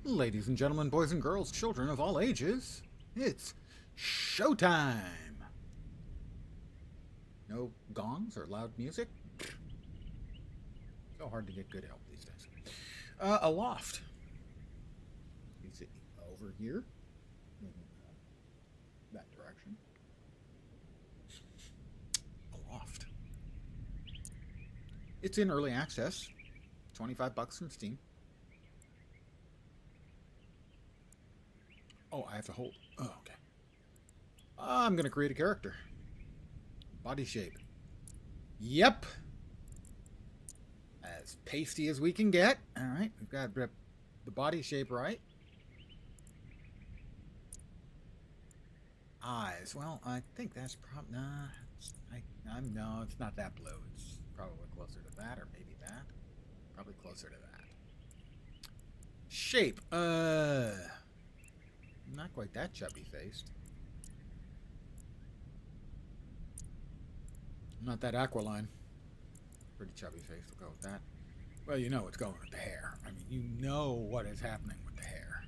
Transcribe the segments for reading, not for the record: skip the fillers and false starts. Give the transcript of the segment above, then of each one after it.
Ladies and gentlemen, boys and girls, children of all ages, it's showtime! No gongs or loud music? So hard to get good help these days. Aloft. Is it over here? That direction. Aloft. It's in early access. $25 from Steam. Oh, I have to hold. Oh, okay. I'm going to create a character. Body shape. Yep. As pasty as we can get. All right. We've got the body shape right. Eyes. Well, I think that's probably... Nah. No, it's not that blue. It's probably closer to that or maybe that. Probably closer to that. Shape. Not quite that chubby-faced. Not that aquiline. Pretty chubby-faced. We'll go with that. Well, you know what's going with the hair. I mean, you know what is happening with the hair.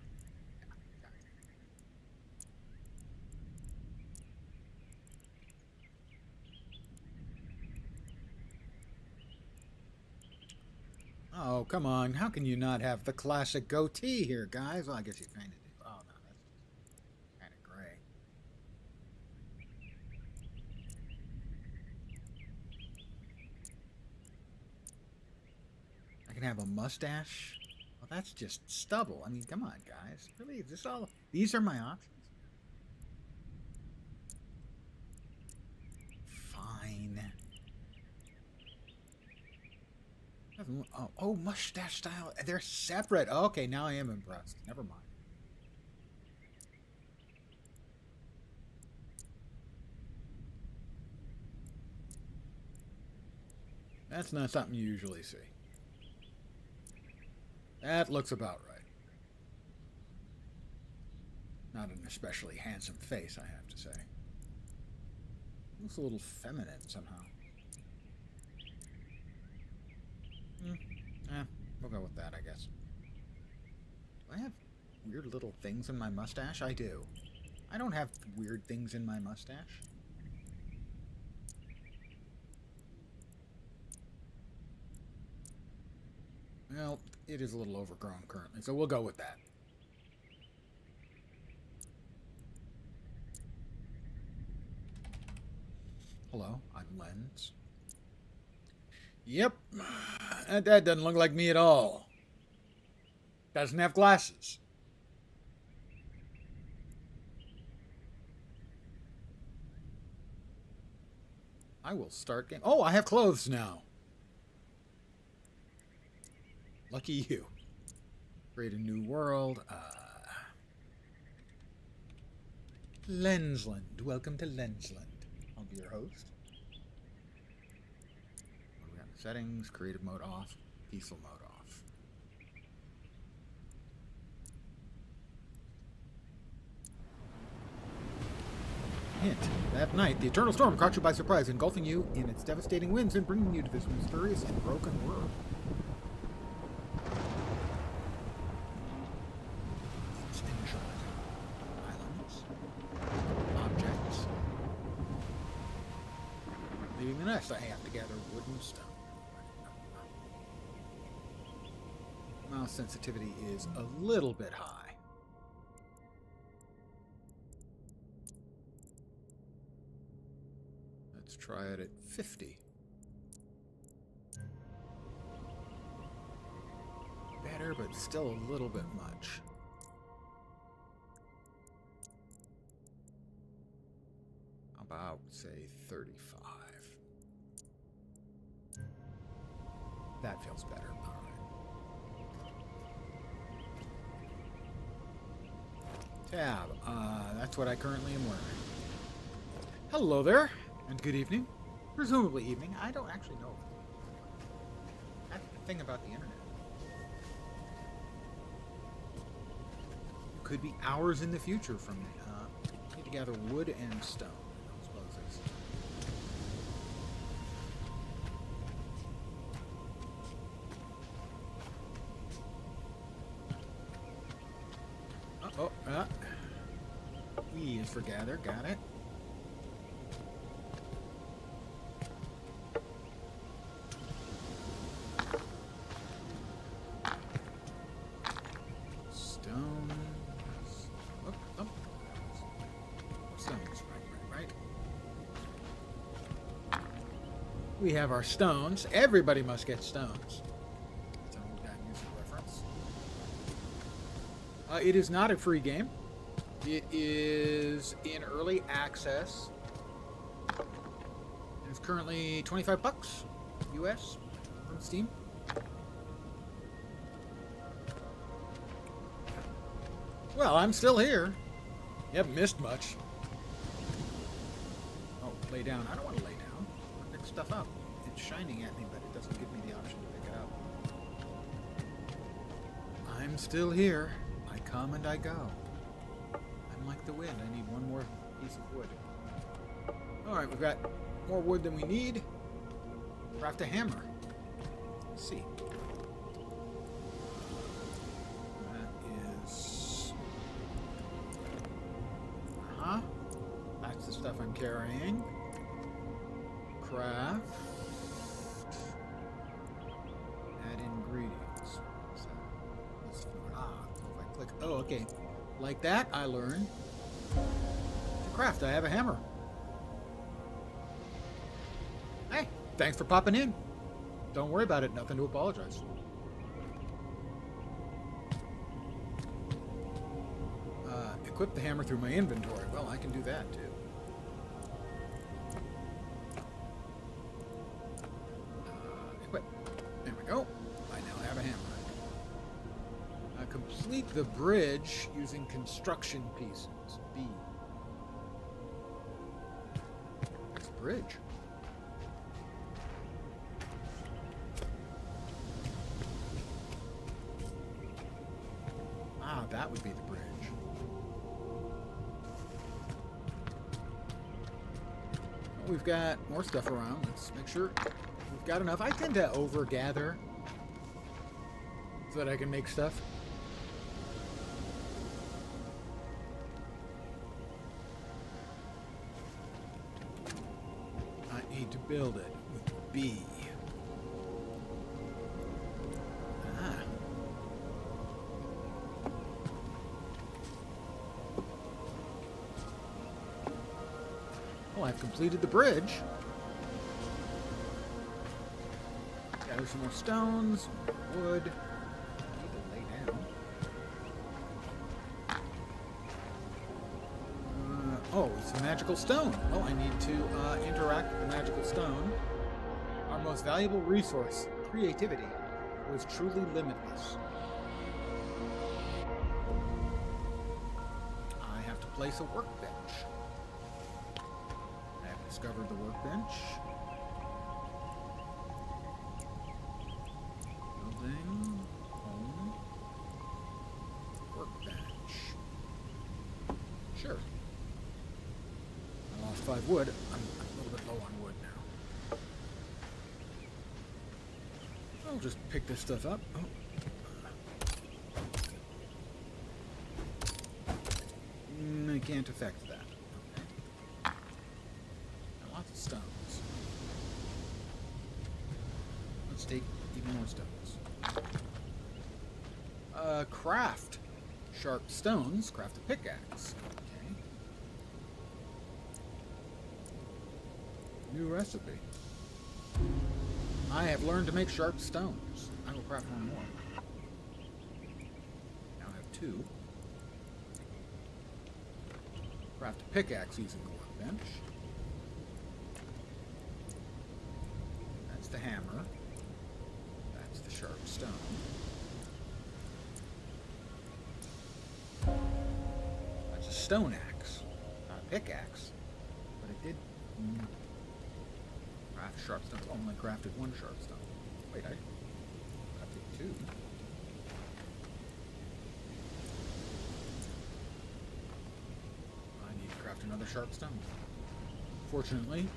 Oh, come on. How can you not have the classic goatee here, guys? Well, I guess you kind of do. Oh, no, that's kind of gray. I can have a mustache. Well, that's just stubble. I mean, come on, guys. Really, is this all? These are my options? Fine. Oh, mustache style. They're separate. Okay, now I am impressed. Never mind. That's not something you usually see. That looks about right. Not an especially handsome face, I have to say. Looks a little feminine somehow. We'll go with that, I guess. Do I have weird little things in my mustache? I do. I don't have weird things in my mustache. Well, it is a little overgrown currently, so we'll go with that. Hello, I'm Lens. Yep, that doesn't look like me at all. Doesn't have glasses. I will start game. Oh, I have clothes now. Lucky you. Create a new world. Lensland. Welcome to Lensland. I'll be your host. We got settings, creative mode off, peaceful mode off. Hint. That night, the eternal storm caught you by surprise, engulfing you in its devastating winds and bringing you to this mysterious and broken world. I have to gather wood and stone. Mouse sensitivity is a little bit high. Let's try it at 50. Better, but still a little bit much. How about, say, 35? That feels better. All right. Tab. That's what I currently am wearing. Hello there, and good evening. Presumably evening. I don't actually know. That's the thing about the internet. Could be hours in the future from me. Need to gather wood and stone. E is for gather. Got it. Stones. Oh. Stones. Right. We have our stones. Everybody must get stones. That's an old guy music reference. It is not a free game. It is in early access. It's currently $25 US from Steam. Well, I'm still here. You haven't missed much. Oh, lay down. I don't want to lay down. I want to pick stuff up. It's shining at me, but it doesn't give me the option to pick it up. I'm still here. I come and I go. I'm like the wind. I need one more piece of wood. Alright, we've got more wood than we need. Craft a hammer. Let's see. That is... That's the stuff I'm carrying. Craft. Add ingredients. So, if I click... Oh, okay. Like that, I learn to craft. I have a hammer. Hey, thanks for popping in. Don't worry about it. Nothing to apologize. Equip the hammer through my inventory. Well, I can do that too. Equip. There we go. I now have a hammer. Complete the bridge using construction pieces. B. That's the bridge. Ah, that would be the bridge. Well, we've got more stuff around. Let's make sure we've got enough. I tend to overgather so that I can make stuff. To build it with B. Well, I've completed the bridge. Gather some more stones, wood. Need to lay down. Oh, it's a magical stone. Well, I need to interact with the magical stone. Our most valuable resource, creativity, was truly limitless. I have to place a workbench. I have discovered the workbench. Building, home, workbench. Sure. 5 wood. I'm a little bit low on wood now. I'll just pick this stuff up. Oh. I can't affect that. Okay. Lots of stones. Let's take even more stones. Craft sharp stones. Craft a pickaxe. New recipe. I have learned to make sharp stones. I will craft one more. Now I have 2. Craft a pickaxe using the workbench. That's the hammer. That's the sharp stone. That's a stone axe. Not a pickaxe. But it did... Craft sharp stone. Oh, only crafted 1 sharp stone. Wait, I crafted 2. I need to craft another sharp stone. Fortunately,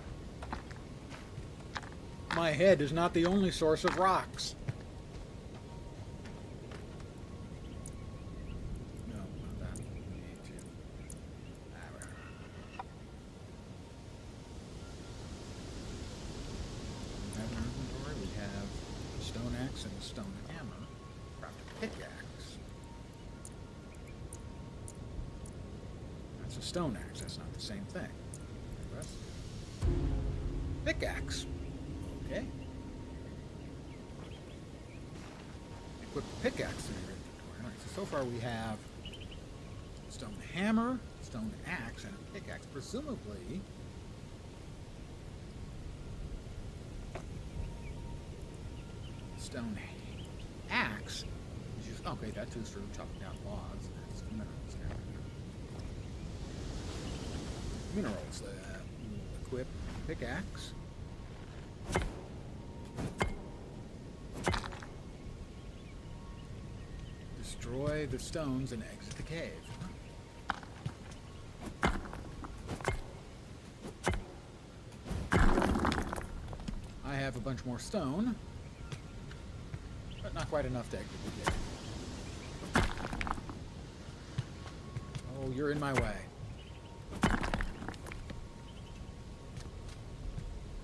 my head is not the only source of rocks. No, not that. stone hammer. Craft a pickaxe. That's a stone axe. That's not the same thing. Press. Pickaxe. Okay. Equip the pickaxe in your inventory. Alright, so far we have stone hammer, stone axe, and a pickaxe. Presumably, stone axe is used. Okay, that's used for chopping down logs. That's minerals there. Minerals. We'll equip pickaxe. Destroy the stones and exit the cave. I have a bunch more stone, but not quite enough to exit the cave. Oh, you're in my way.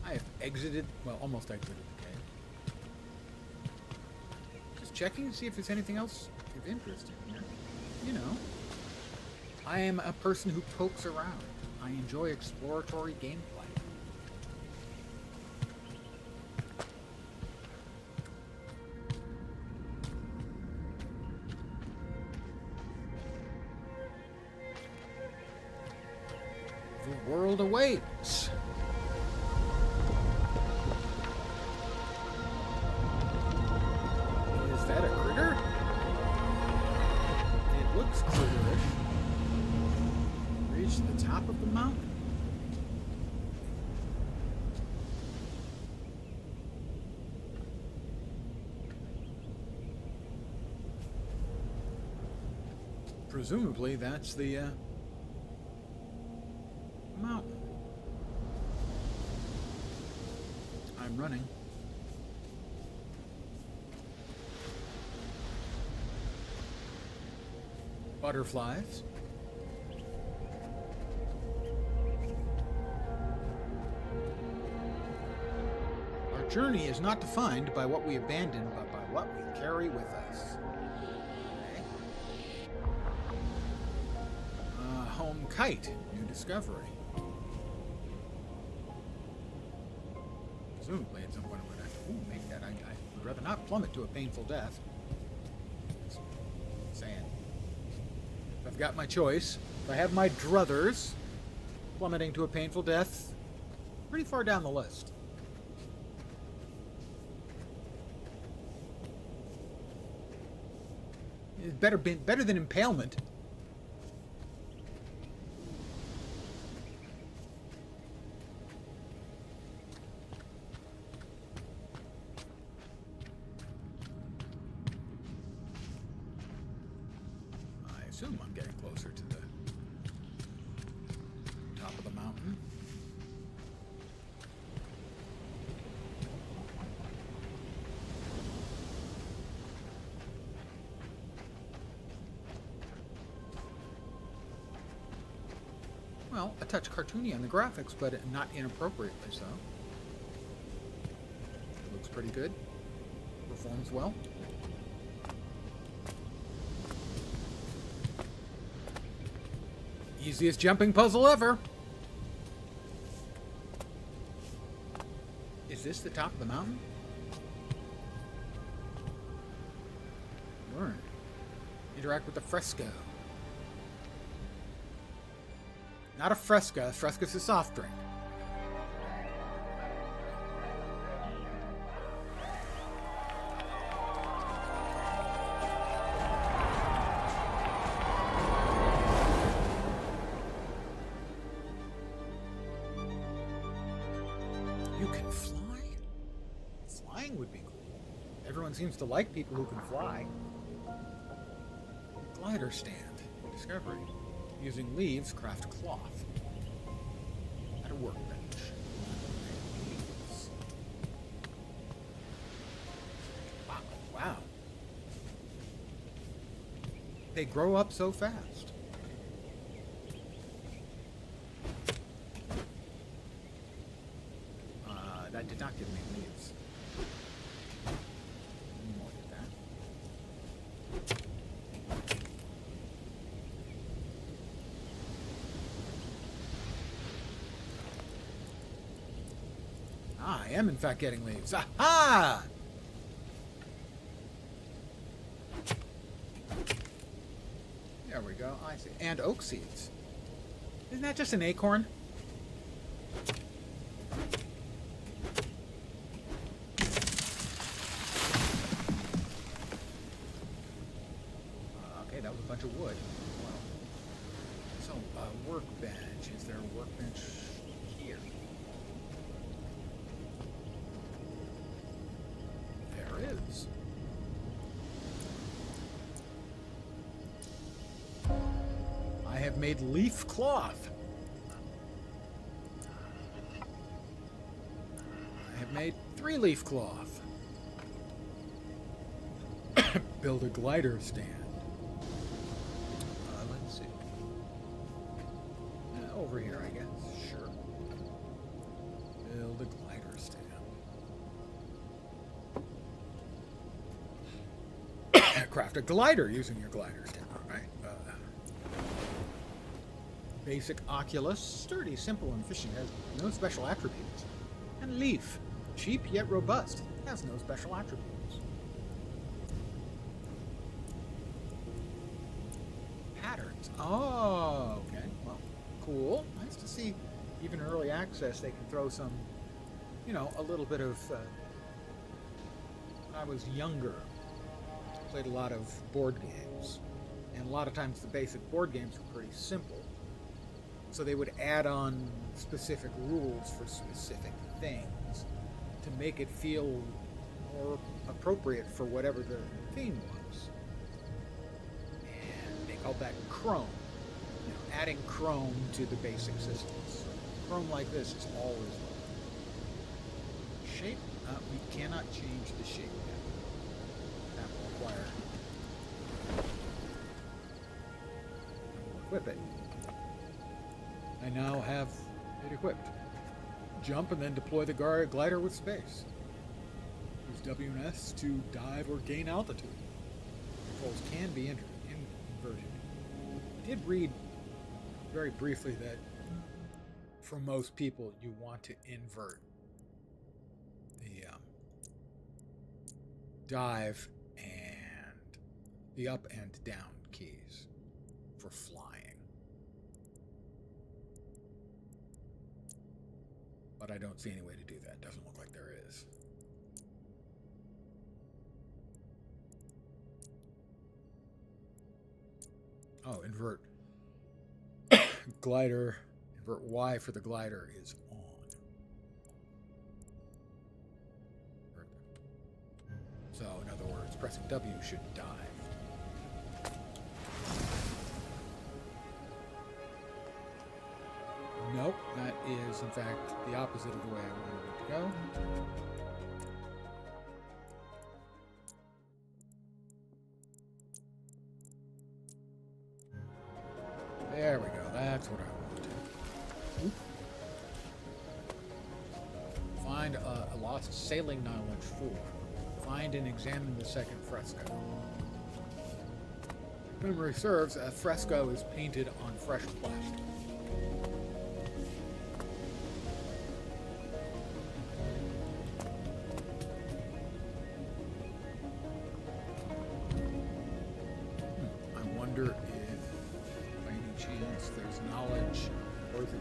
I have exited, well, almost exited the cave. Just checking to see if there's anything else of interest in here. You know, I am a person who pokes around. I enjoy exploratory gameplay. The world awaits. Is that a critter? It looks critterish. Reach the top of the mountain. Presumably that's the mountain. I'm running. Butterflies. Our journey is not defined by what we abandon, but by what we carry with us. Okay. Home kite. New discovery. Presumably at some point I'm going to have to make that. I would rather not plummet to a painful death. Just saying. If I've got my choice, if I have my druthers, plummeting to a painful death, pretty far down the list. It's better than impalement. I assume I'm getting closer to the top of the mountain. Well, a touch cartoony on the graphics, but not inappropriately so. Looks pretty good. Performs well. Easiest jumping puzzle ever. Is this the top of the mountain? Learn. Interact with the fresco. Not a fresca. A fresca is a soft drink. You can fly? Flying would be cool. Everyone seems to like people who can fly. Glider stand. Discovery. Using leaves, craft cloth. At a workbench. Wow. Wow. They grow up so fast. That did not give me leaves. More am, in fact, getting leaves. Aha! There we go. I see. And oak seeds. Isn't that just an acorn? Okay, that was a bunch of wood. Wow. So, workbench. Is there a workbench here? There is. I have made leaf cloth. I have made 3-leaf cloth. Build a glider stand. Let's see. Over here, I guess. Sure. Build a glider stand. Craft a glider using your glider stand. All right. Basic Oculus, sturdy, simple, and efficient, has no special attributes. And Leaf, cheap yet robust, has no special attributes. Patterns. Oh, okay. Well, cool. Nice to see even early access they can throw some, you know, a little bit of... when I was younger, I played a lot of board games. And a lot of times the basic board games were pretty simple. So they would add on specific rules for specific things to make it feel more appropriate for whatever the theme was. And they called that Chrome. You know, adding Chrome to the basic systems. So Chrome like this is always welcome. Shape? We cannot change the shape yet. That will require... We'll equip it. I now have it equipped. Jump and then deploy the glider with space. Use W and S to dive or gain altitude. Controls can be inverted. I did read very briefly that for most people you want to invert the dive and the up and down keys for flying. But I don't see any way to do that. Doesn't look like there is. Oh, invert glider. Invert Y for the glider is on. So, in other words, pressing W should dive. Nope, that is in fact the opposite of the way I wanted it to go. There we go, that's what I want. Find a lost sailing knowledge 4. Find and examine the second fresco. If memory serves, a fresco is painted on fresh plastic.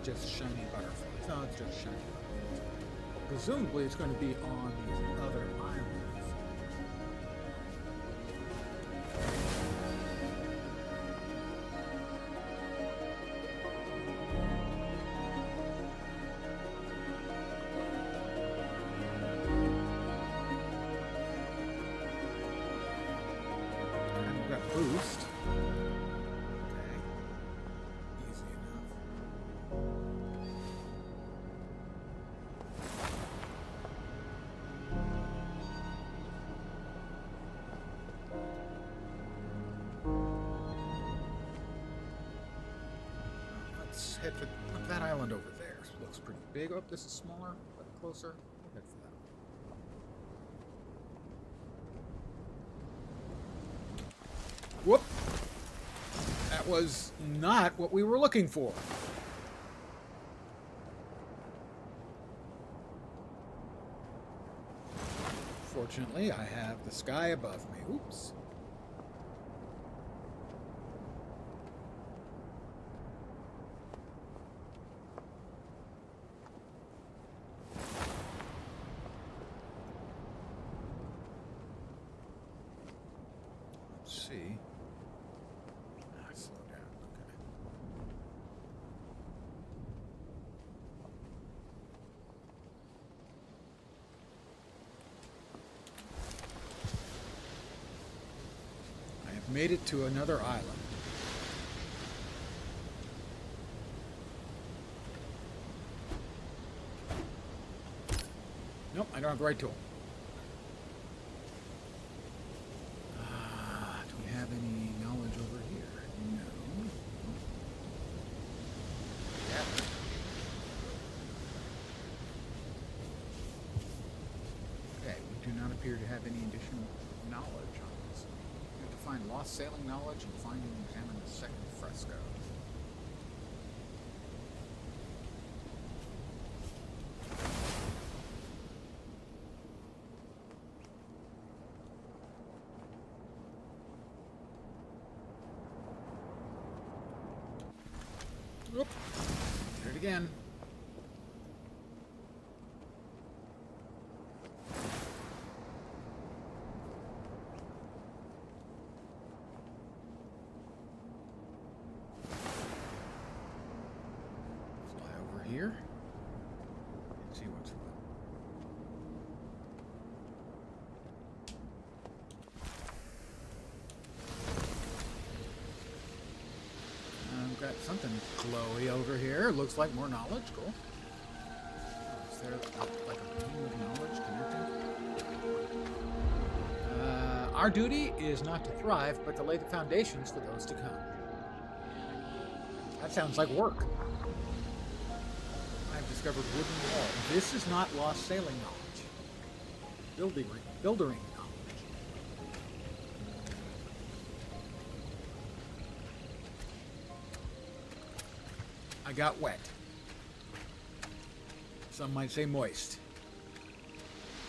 Just shiny butterflies. No, it's just shiny butterflies. Presumably it's going to be on these other islands. And we've got boost. Head for that island over there. Looks pretty big. Oh, this is smaller, but closer. We'll head for that. Whoop! That was not what we were looking for. Fortunately, I have the sky above me. Oops. Let's see. Slow down. Okay. I have made it to another island. Nope, I don't have the right tool. Do we have any knowledge over here? No. Yeah. Okay, we do not appear to have any additional knowledge on this. We have to find lost sailing knowledge and find and examine the second fresco. Oop. Did it again. Fly over here. Let's see what's what. I've got something glowy over here. Looks like more knowledge. Cool. Is there like a beam of knowledge connecting? Our duty is not to thrive, but to lay the foundations for those to come. That sounds like work. I've discovered wooden wall. This is not lost sailing knowledge. Buildering knowledge. I got wet. Some might say moist.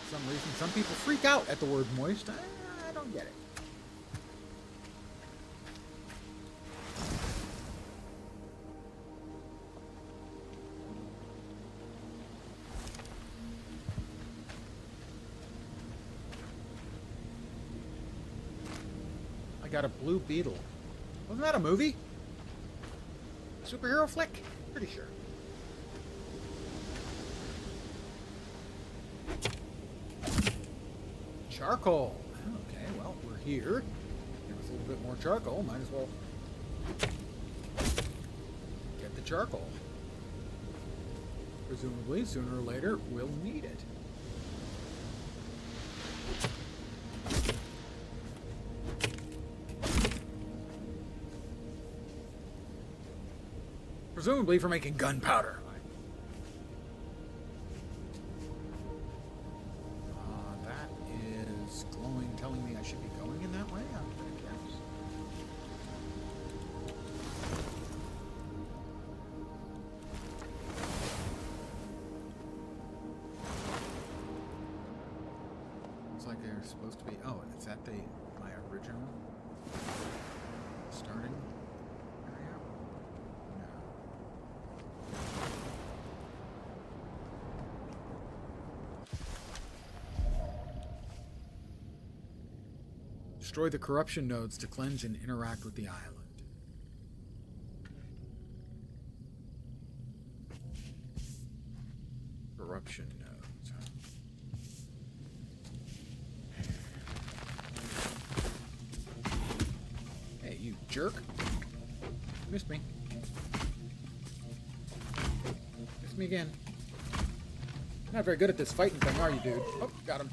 For some reason, some people freak out at the word moist. I don't get it. I got a blue beetle. Wasn't that a movie? Superhero flick? Pretty sure. Charcoal. Okay, well, we're here. Give us a little bit more charcoal. Might as well get the charcoal. Presumably, sooner or later, we'll need it. Presumably for making gunpowder. That is glowing, telling me I should be going in that way, I guess. Looks like they're supposed to be... Oh, is that my original starting area? No. Destroy the corruption nodes to cleanse and interact with the island. Corruption nodes. Hey, you jerk. Missed me. Missed me again. Not very good at this fighting thing, are you, dude? Oh, got him.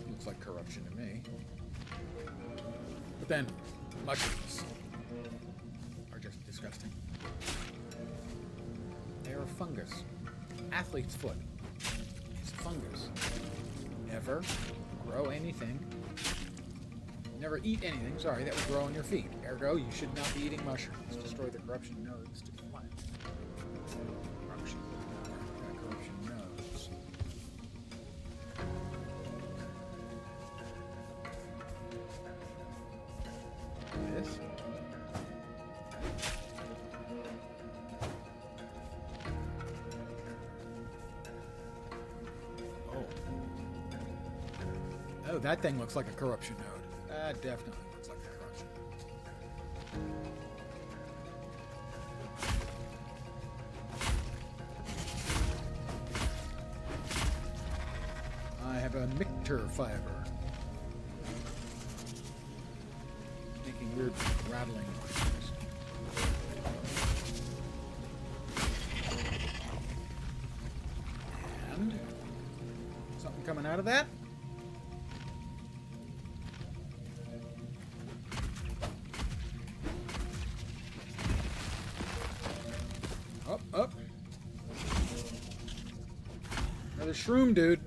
Looks like corruption to me. But then, mushrooms are just disgusting. They are a fungus. Athlete's foot is a fungus. Never grow anything. Never eat anything, sorry, that would grow on your feet. Ergo, you should not be eating mushrooms. Destroy the corruption nodes to plant. Corruption nodes. This. Oh, that thing looks like a corruption node. That definitely looks like a corruption node. I have a micter fiber. Making weird rattling noises. And something coming out of that? Up. Another shroom, dude.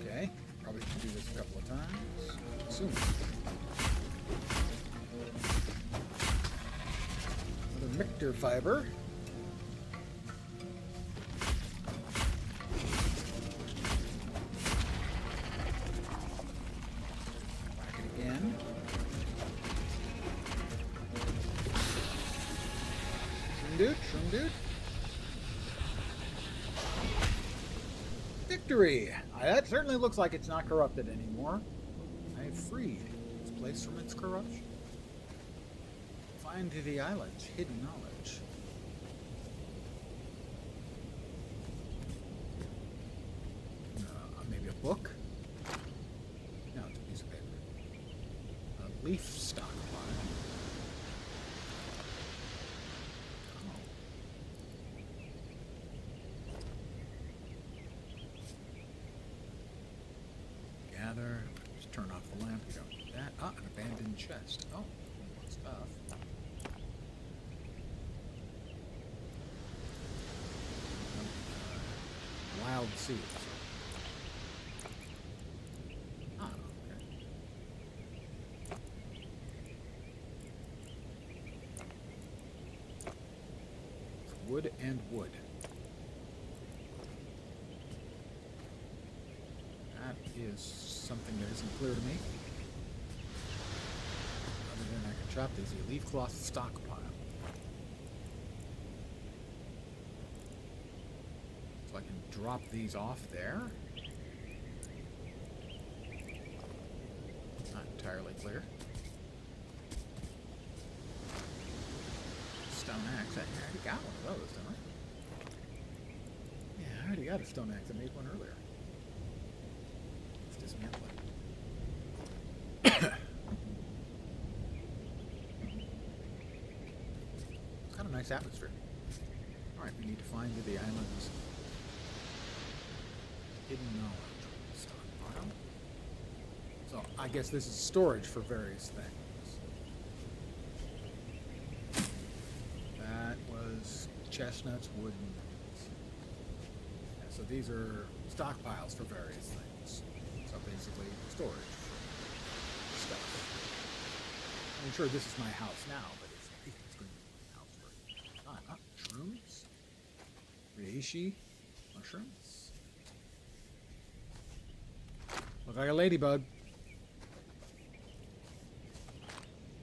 Okay. Probably should do this a couple of times. Soon. Another micter fiber. Shroom dude. Victory! That certainly looks like it's not corrupted anymore. I have freed its place from its corruption. Find the island's hidden knowledge. Maybe a book? No, it's a piece of paper. A leaf stockpile. Just turn off the lamp. You don't need that. Ah, an abandoned chest. Oh, more stuff. Wild seeds. Ah, okay. Wood and wood. That is something that isn't clear to me. Other than I can chop these. A leaf cloth stockpile. So I can drop these off there. Not entirely clear. Stone axe. I already got one of those, didn't I? Yeah, I already got a stone axe. I made one earlier. It's kind of a nice atmosphere. Alright, we need to find the island's hidden knowledge stockpile. So, I guess this is storage for various things. That was chestnuts, wood, and yeah, so these are stockpiles for various things. So basically, storage stuff. I'm sure this is my house now, but it's going to be my house for shrooms, reishi, mushrooms. Look like a ladybug.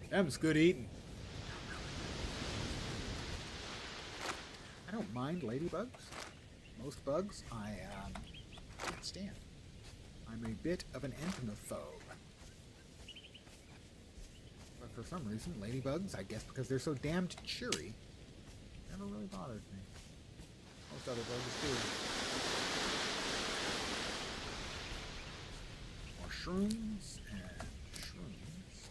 Them's good eating. I don't mind ladybugs. Most bugs I can't stand. I'm a bit of an entomophobe. But for some reason, ladybugs, I guess because they're so damned cheery, never really bothered me. Most other bugs do. Mushrooms and shrooms.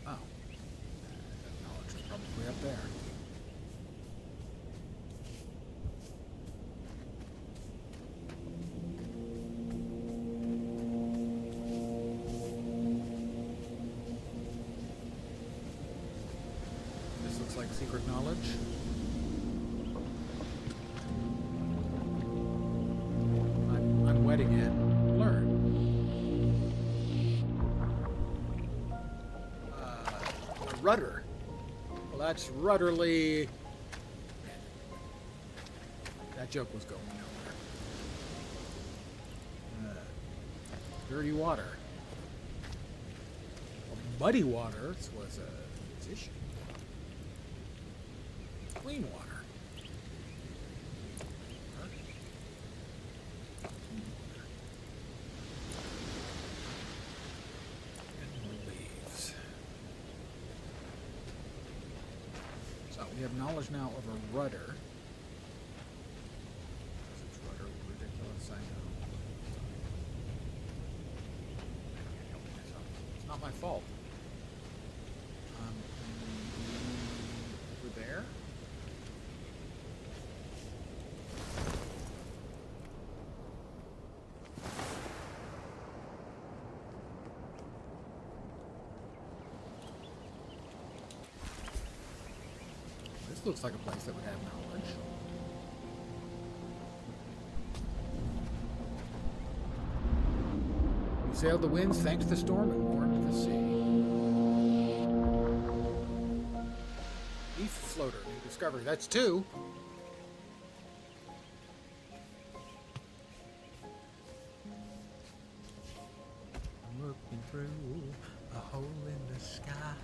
Oh. That knowledge is probably up there. Secret knowledge. I'm wetting it. Learn. A rudder. Well, that's rudderly. That joke was going nowhere. Dirty water. Well, muddy water was its issue. Clean water. We have knowledge now of a rudder. It's rudder ridiculous, I know. It's not my fault. Over there. Looks like a place that would have knowledge. We sailed the winds thanks to the storm and warmed the sea. Leaf floater, new discovery. That's 2. I'm looking through a hole in the sky.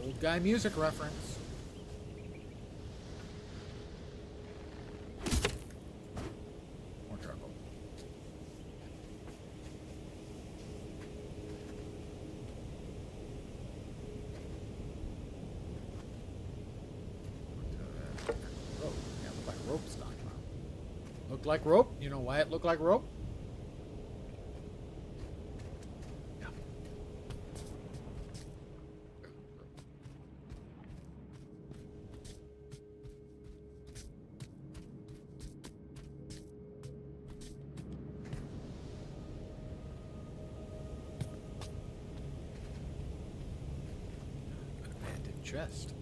Old guy music reference. Looked like rope. You know why it looked like rope? Yeah. An abandoned chest.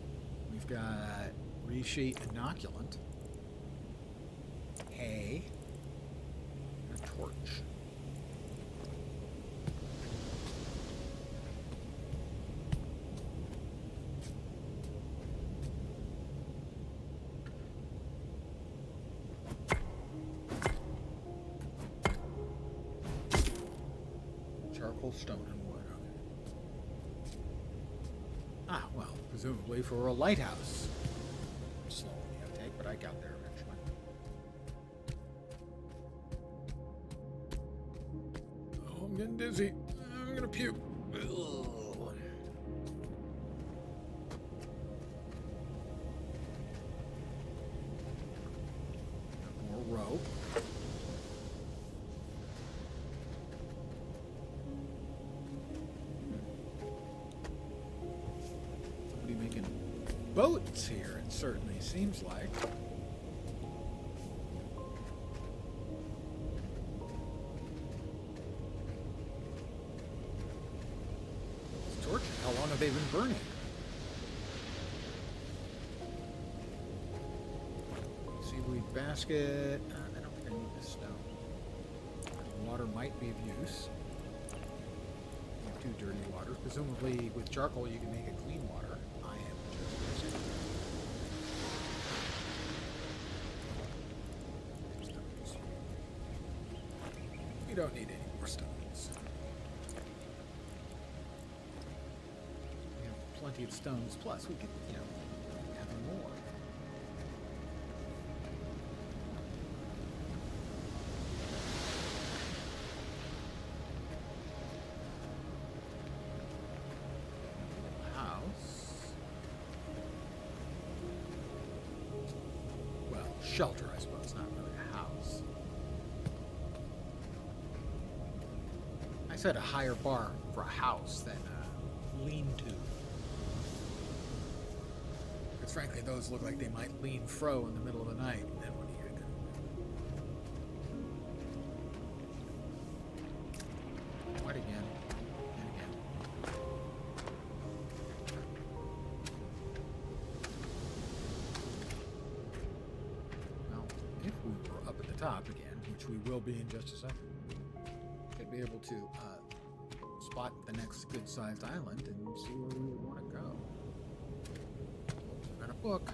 We've got resheet inoculant. Hay, and a torch. Charcoal, stone, and wood. Okay. Ah, well, presumably for a lighthouse. Slow in the uptake, but I got there eventually. I'm getting dizzy. I'm gonna puke. Ugh. More rope. Somebody making boats here, it certainly seems like. How long have they been burning? Seaweed basket. I don't think I need this stone. Water might be of use. You have 2 dirty waters. Presumably with charcoal you can make it clean water. I am just guessing. Stones. We don't need any more stones. Plenty of stones, plus we could, have more. House. Well, shelter, I suppose, not really a house. I set a higher bar for a house than a lean-to. Frankly, those look like they might lean fro in the middle of the night. And then what are you gonna do? What again? And again. top again, which we will be in just a second. Should be able to spot the next good-sized island and see where we would want to go. Got a book.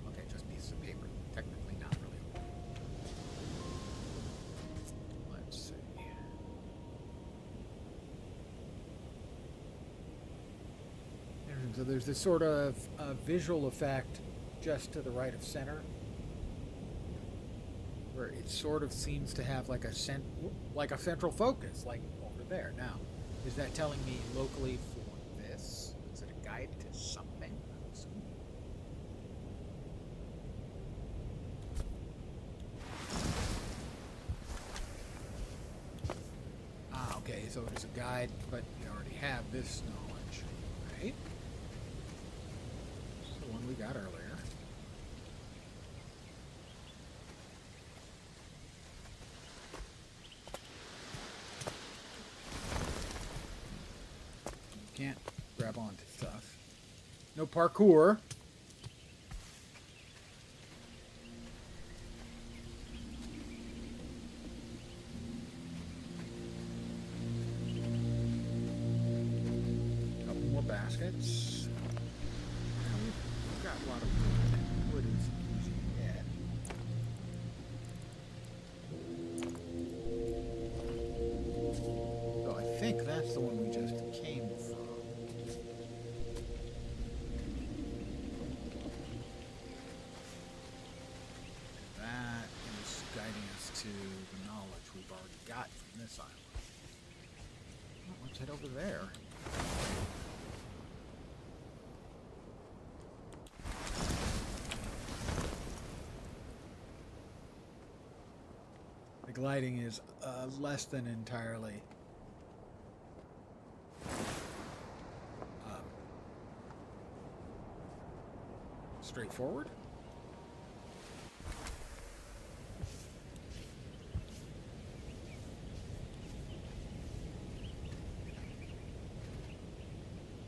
Okay, just pieces of paper. Technically not really. Let's see. So there's this sort of visual effect just to the right of center, where it sort of seems to have like a central focus, like over there. Now, is that telling me locally for this? Is it a guide to something? Okay, so it is a guide, but we already have this knowledge, right? This is the one we got earlier. Can't grab onto stuff. No parkour. Couple more baskets. Now we've got a lot of wood. Wood is easy to get. So I think that's the one we just came from. To the knowledge we've already got from this island. Well, let's head over there. The gliding is less than entirely straightforward.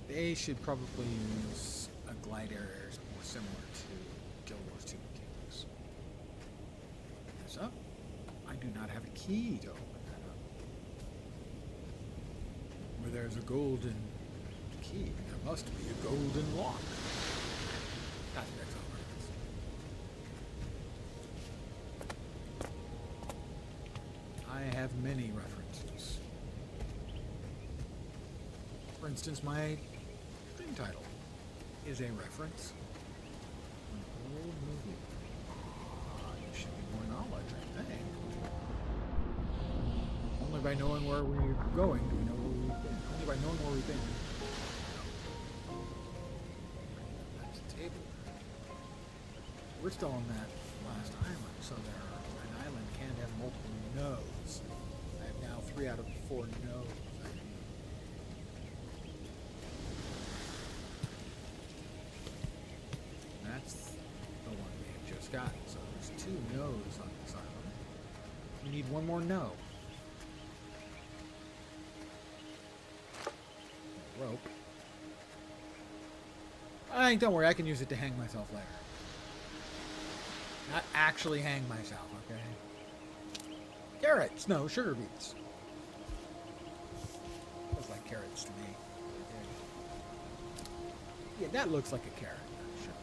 They should probably use a glider more similar to Guild Wars 2 mechanics. Here's up. I do not have a key to open that up. Where there's a golden key, there must be a golden lock. That's I have many references. For instance, my stream title is a reference. An old movie. There should be more knowledge, I think. Only by knowing where we're going do we know where we've been. Only by knowing where we've been. That's a table. We're still on that last island, so an island can't have multiple nodes. I have now 3 out of 4 nodes. That's the one we have just gotten. So there's 2 nodes on this island. We need 1 more node. Rope. Don't worry, I can use it to hang myself later. Not actually hang myself, okay? Carrots! No, sugar beets. Looks like carrots to me. Yeah, that looks like a carrot. Sure.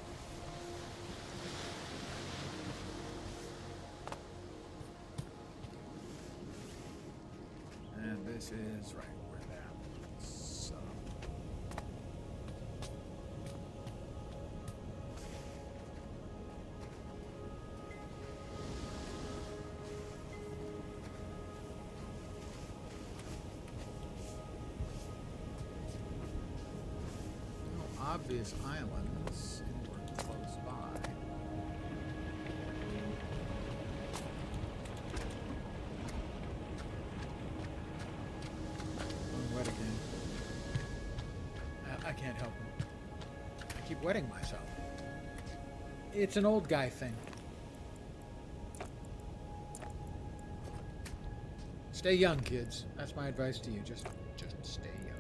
And this is right where that was. So. Obvious islands anywhere close by. I'm wet again. I can't help it. I keep wetting myself. It's an old guy thing. Stay young, kids. That's my advice to you. Just stay young.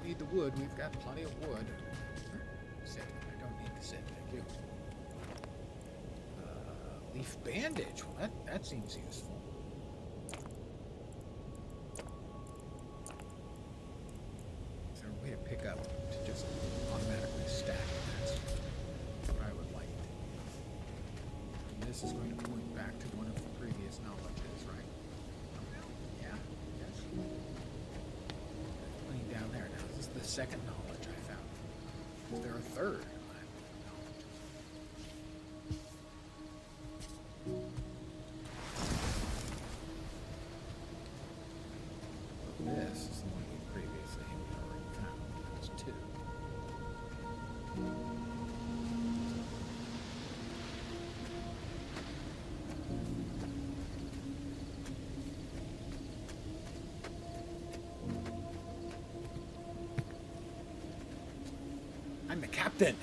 Need the wood. We've got plenty of wood. leaf bandage. Well, that seems useful. Is there a way to pick up to just automatically stack? That's what I would like. And this is going to point back to one of the previous knowledges, right? Yeah. Yes. Plenty down there. Now, this is the second knowledge I found. Is there a third? This is the one we previously already found. There's two. I'm the captain.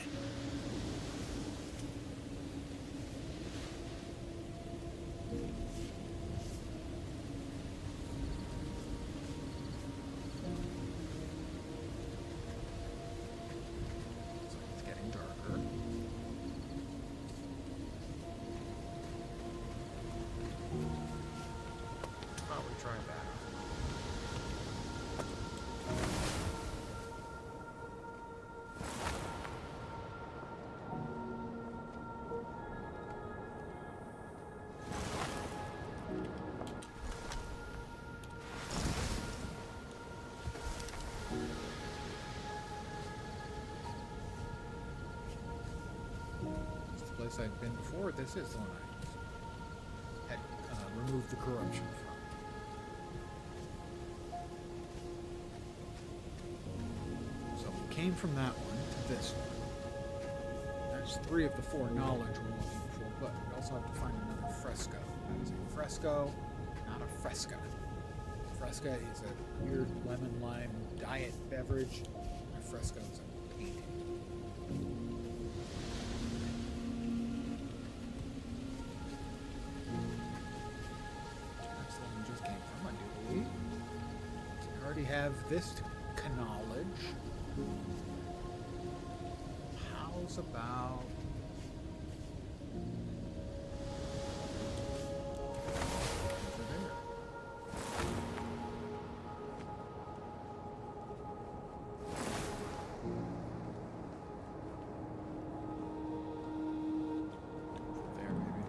Place I'd been before. This is the one I had removed the corruption from. So we came from that one to this one. There's 3 of the 4 knowledge we're looking for, but we also have to find another fresco. That is a fresco, not a fresca. Fresca is a weird lemon lime diet beverage. A fresco is a painting. Have this knowledge. How's about over there? There, maybe.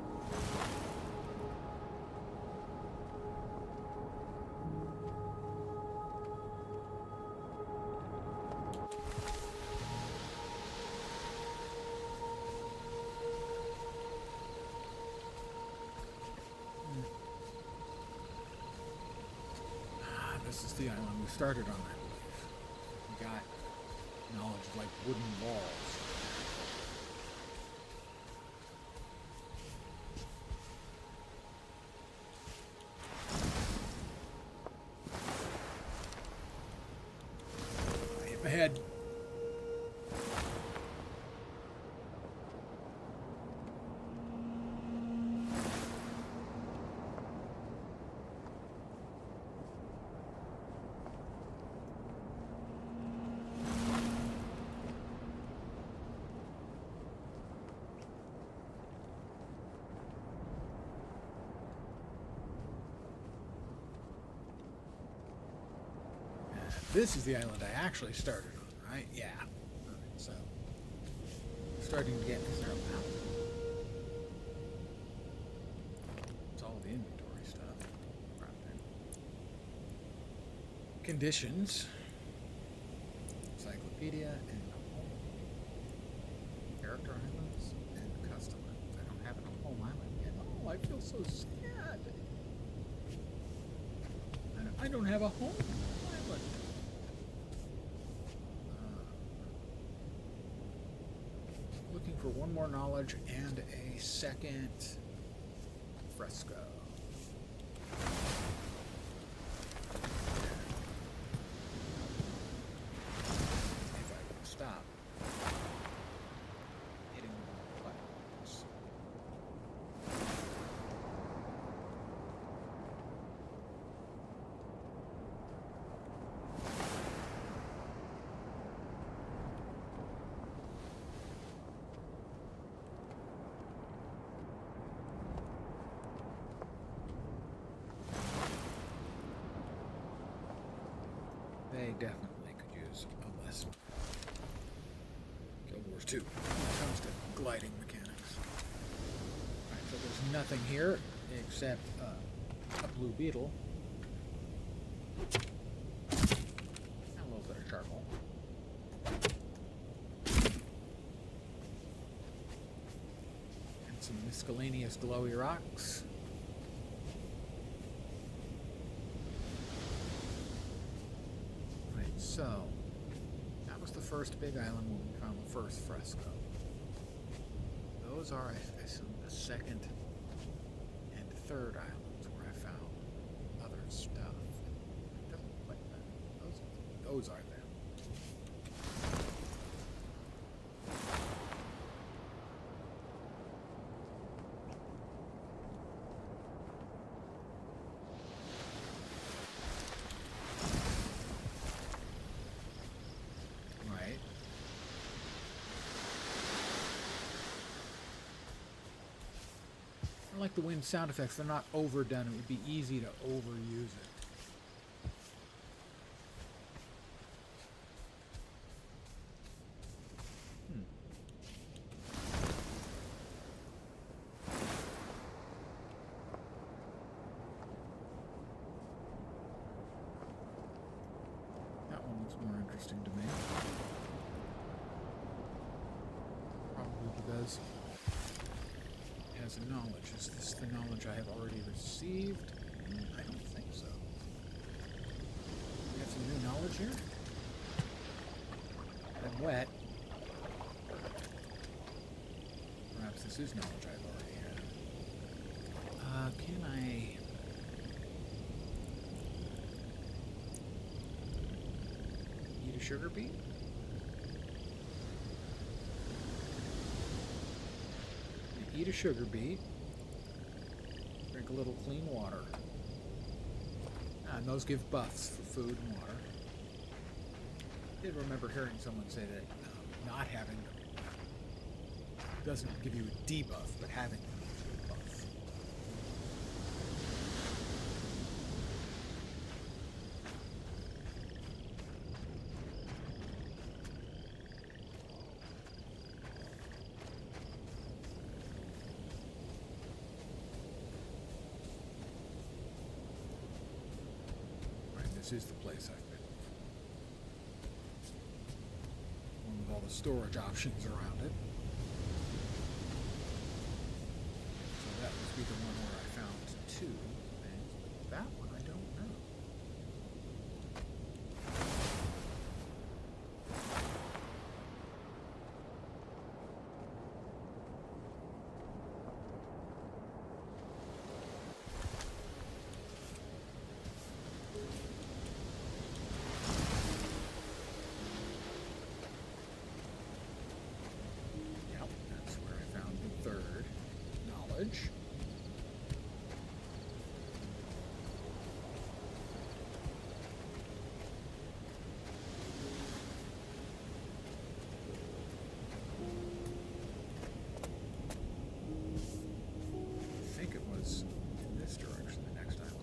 This is the island we started on, I believe. We got knowledge of like wooden walls. I hit my head. This is the island I actually started on, right? Yeah. Alright, so starting to get is there a map? It's all the inventory stuff. Right there. Conditions. Encyclopedia and home. Character islands and custom islands. I don't have a home island yet. Oh, I feel so sad. I don't have a home island. Looking for one more knowledge and a second fresco. If I can stop hitting the buttons. to when it comes to gliding mechanics. Alright, so there's nothing here except a blue beetle. And a little bit of charcoal. And some miscellaneous glowy rocks. Right, so that was the first big island when we found the first fresco. Those are, I assume, the second and third islands where I found other stuff. It doesn't quite matter. Those are them. Right. I like the wind sound effects. They're not overdone. It would be easy to overuse it. That one looks more interesting to me. Probably because it has a knowledge. Is this the knowledge I have already received? I don't think so. We have some new knowledge here? I'm wet. Perhaps this is knowledge I've already had. Can I... eat a sugar beet? Eat a sugar beet. Drink a little clean water. And those give buffs for food and water. I did remember hearing someone say that not having them doesn't give you a debuff, but having them gives you a buff. Right, this is the place I've been. One with all the storage options around it. So that must be the one where I found two. And that one I don't know. Yep, that's where I found the third knowledge. I think it was in this direction, the next island.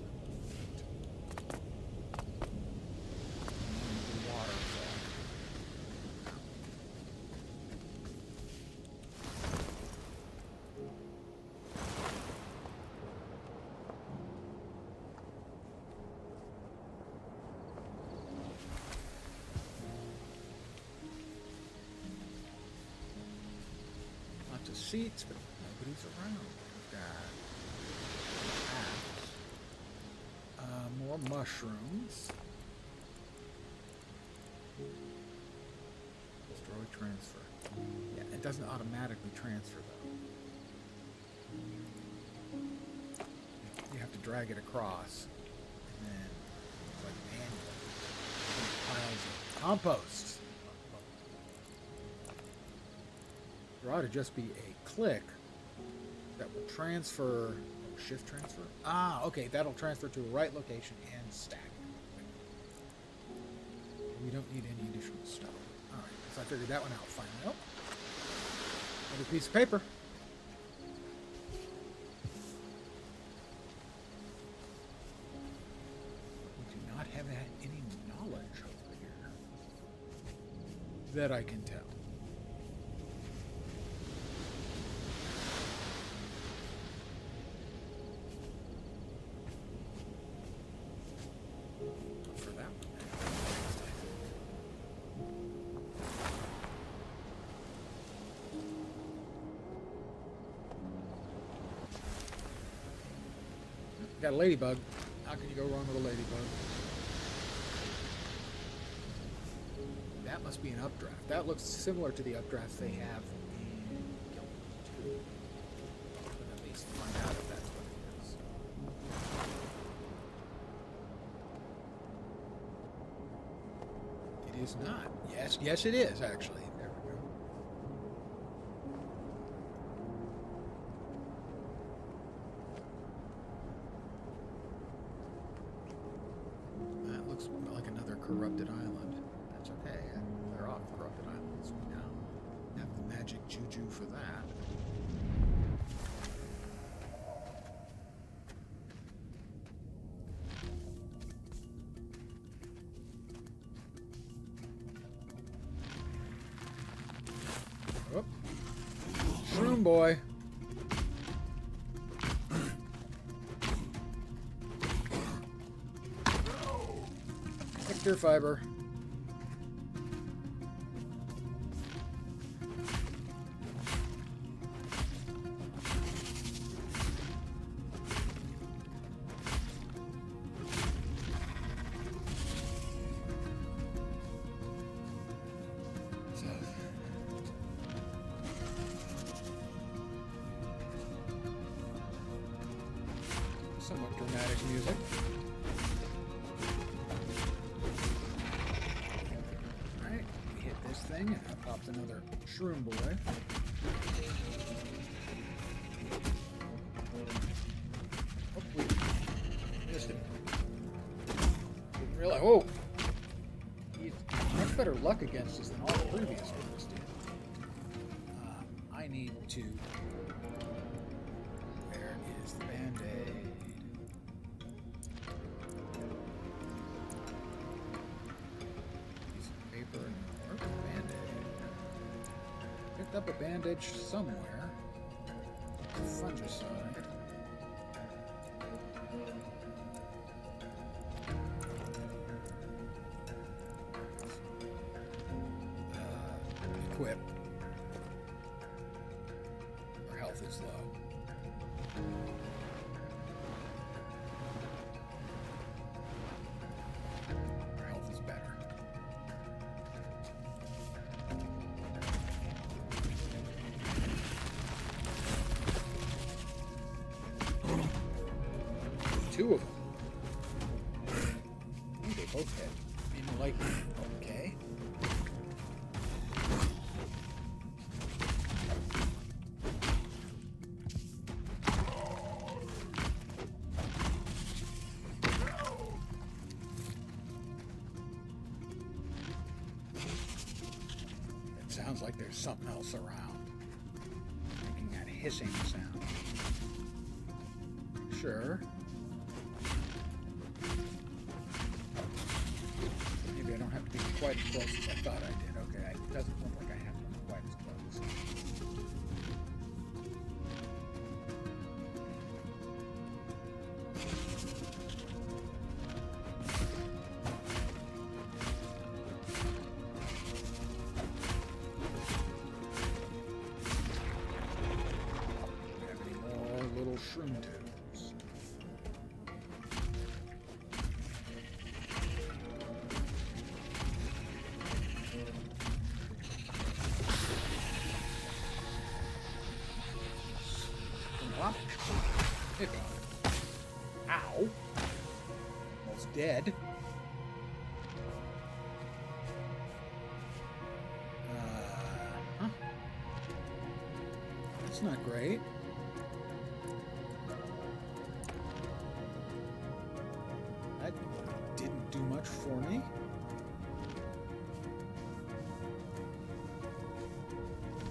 The waterfall. Lots of seats, but nobody's around. We've got more mushrooms. Destroy transfer. Yeah, it doesn't automatically transfer though. You have to drag it across, and then it's like manually. Piles of compost. There ought to just be a click that will transfer. Oh, shift transfer? Ah, okay, that'll transfer to the right location and stack. We don't need any additional stuff. Alright, so I figured that one out finally. Oh, another piece of paper. We do not have any knowledge over here that I can tell. got a ladybug. How can you go wrong with a ladybug? That must be an updraft. That looks similar to the updrafts they have in Guild Wars 2. But at least find out if that's what it is. It is not. Yes, it is, actually. There we go. That looks like another corrupted island. That's okay. They're off corrupted islands. We now have the magic juju for that. Oh. Shroom boy. Nectar fiber. Somewhat dramatic music. Alright, we hit this thing and it pops another shroom boy. Oh, we missed him. Didn't realize. Oh! He's much better luck against us than all the previous ones did. I need to. Where is the band-aid? Picked up a bandage somewhere. Fungicide. Equip. Our health is low. Our health is better. Two of them. I think they both hit. In like, okay. It sounds like there's something else around. Making that hissing sound. Sure. Maybe I don't have to be quite as close as I thought I did. Okay, it doesn't look like I have to be quite as close. Do we have any more little shroom tubes? Ow. Almost dead. Huh? That's not great. That didn't do much for me.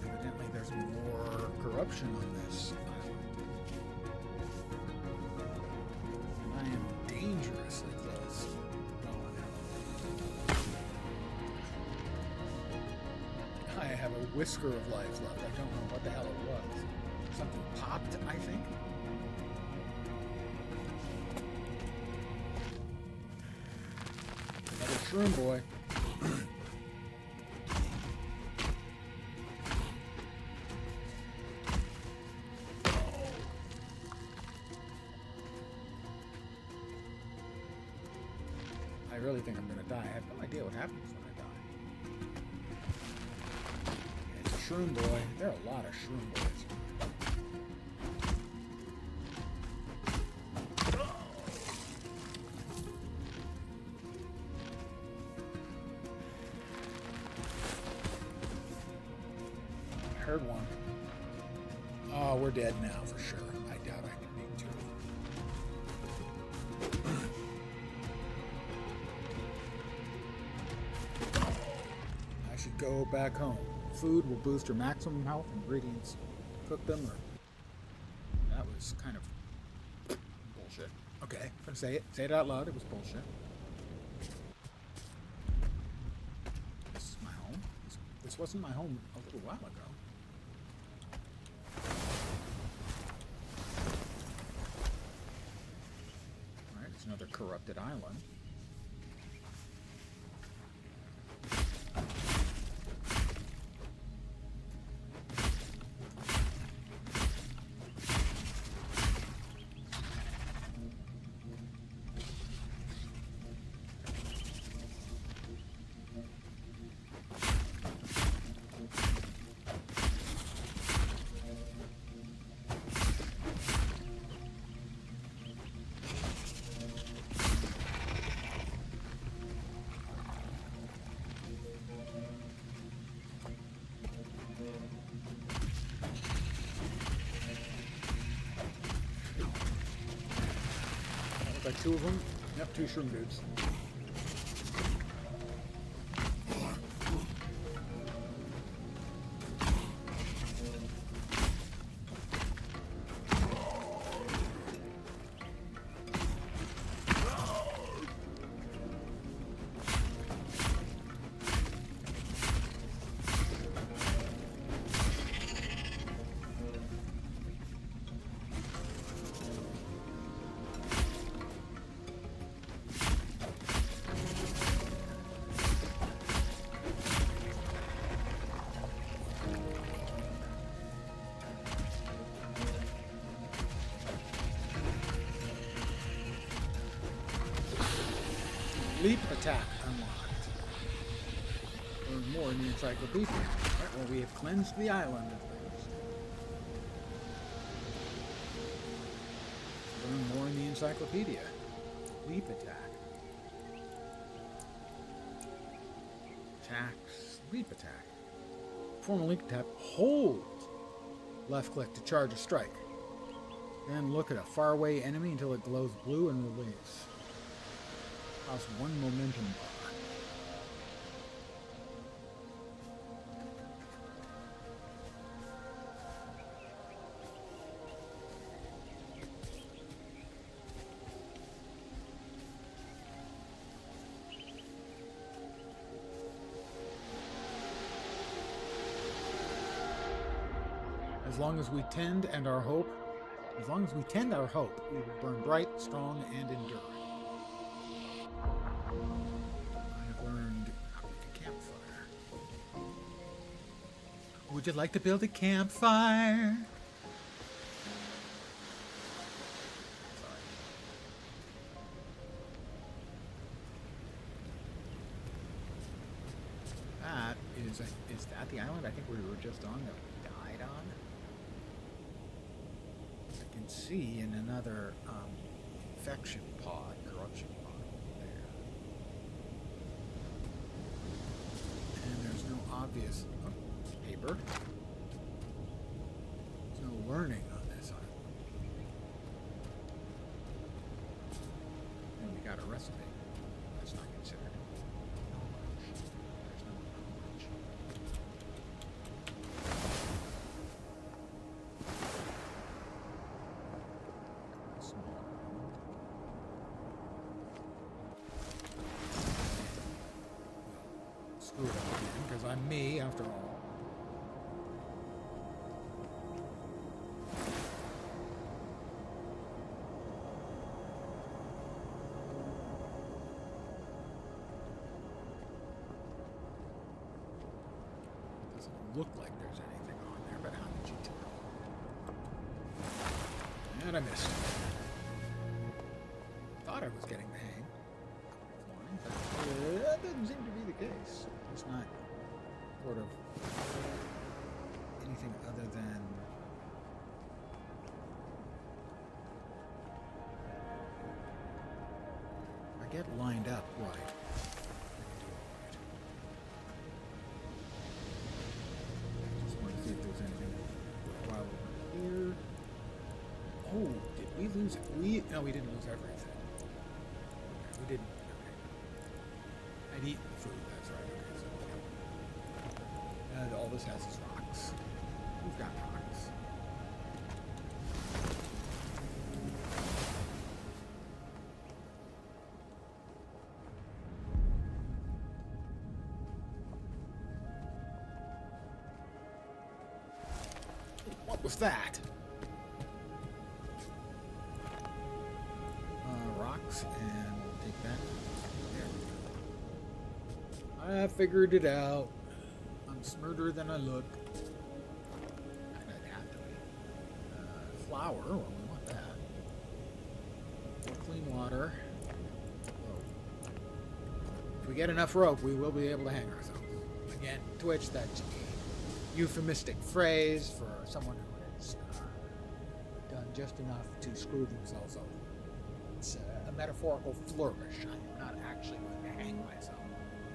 Evidently there's more corruption on this island. I am dangerously close. Oh, no. I have a whisker of life left. I don't know what the hell it was. Something popped, I think. Another shroom boy. really think I'm gonna die. I have no idea what happens when I die. It's a shroom boy. There are a lot of shroom boys. I heard one. Oh, we're dead now for sure. I doubt I can make two. I should go back home. Food will boost your maximum health. Ingredients, cook them, or... That was kind of bullshit. Okay, I'm gonna say it. Say it out loud. It was bullshit. This is my home. This wasn't my home a little while ago. Alright, it's another corrupted island. Like two of them? Yep, two shroom dudes. Leap attack unlocked. Learn more in the encyclopedia. Alright, well, we have cleansed the island of things. Learn more in the encyclopedia. Leap attack. Attacks. Leap attack. Perform a leap attack. Hold left click to charge a strike. Then look at a faraway enemy until it glows blue and release. Cost 1 momentum bar. As long as we tend our hope, we will burn bright, strong, and enduring. Would you like to build a campfire? Sorry. That is that the island I think we were just on that we died on? I can see in another infection pod, corruption pod there. And there's no obvious paper. There's no learning on this island. And we got a recipe. That's not considered. Knowledge. There's no knowledge. Small island. Screw it up again, because I'm me after all. Look like there's anything on there, but how did you tell? And I missed. Thought I was getting the hang of flying, but doesn't seem to be the case. It's not sort of anything other than I get lined up right. Just want to see if there's anything worthwhile over here. Oh, did we lose it? No, we didn't lose everything. Okay, we didn't. Okay. I'd eaten the food, that's right. Okay, so, and all this has is rocks. We've got rocks. What was that? Rocks, and we'll take that. There we go. I figured it out. I'm smarter than I look. I'd have to be. Flour, well, we want that. More clean water. Rope. If we get enough rope, we will be able to hang ourselves. Again, Twitch, that's a euphemistic phrase for someone who has done just enough to screw themselves over. It's a metaphorical flourish. I'm not actually going to hang myself.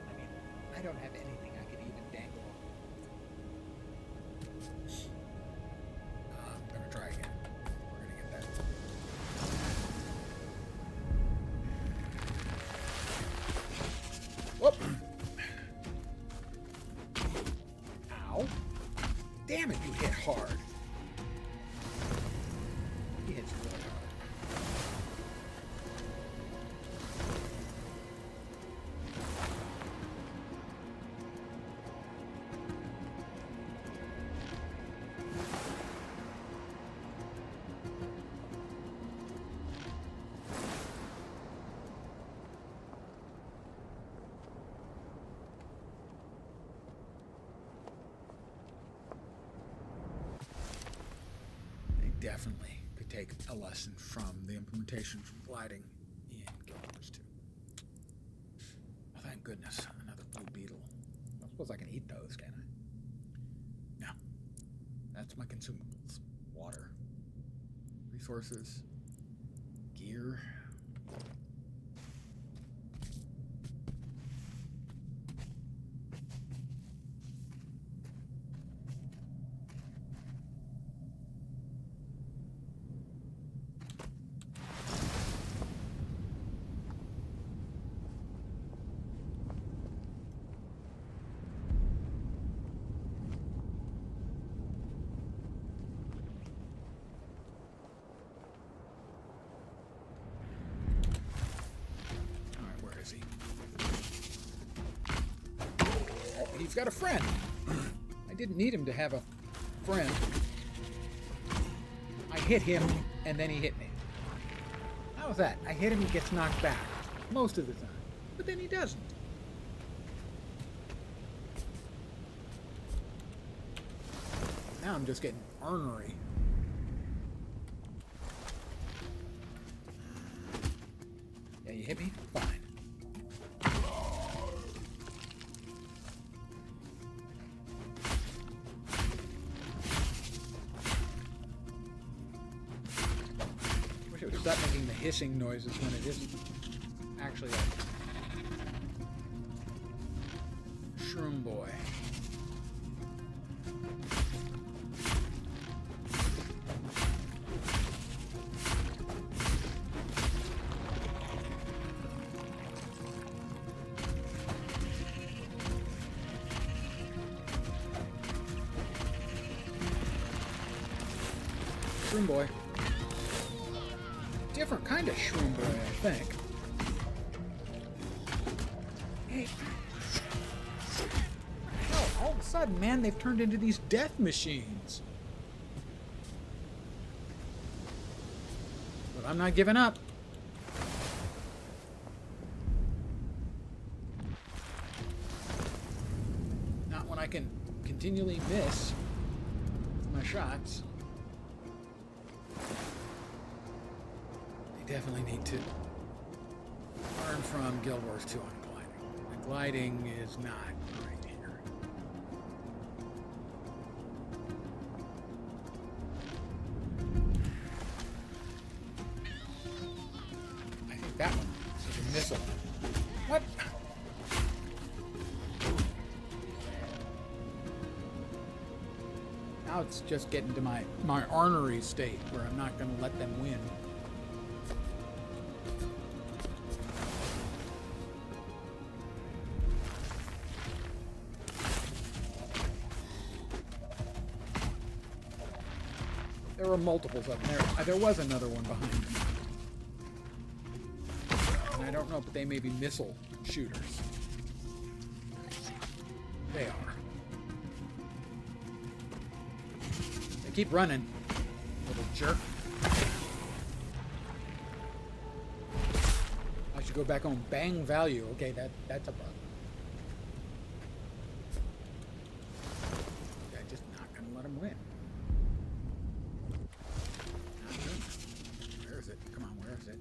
I mean, I don't have anything I could even dangle on. I'm going to try again. We're going to get that. Whoop! Ow. Damn it, you hit hard. He hits really hard. Definitely could take a lesson from the implementation from gliding in Guild Wars 2. Oh, thank goodness. Another blue beetle. I suppose I can eat those, can I? No. That's my consumables. Water. Resources. Gear. He's got a friend. I didn't need him to have a friend. I hit him, and then he hit me. How was that? I hit him, he gets knocked back. Most of the time. But then he doesn't. Now I'm just getting ornery. Yeah, you hit me? Fine. Stop making the hissing noises when it isn't actually a shroom boy. Shroom boy. Different kind of shroom boy, I think. Hey. Hell, all of a sudden, man, they've turned into these death machines. But I'm not giving up. Not when I can continually miss my shots. Definitely need to learn from Guild Wars 2 on gliding. And Gliding is not right here. I think that one is a missile. What? Now it's just getting to my ornery state where I'm not going to let them win. There were multiples up there. There was another one behind me. And I don't know, but they may be missile shooters. They are. They keep running, little jerk. I should go back on bang value. Okay, that's a bug. Yeah, just not gonna let him win. Where is it? Come on, where is it?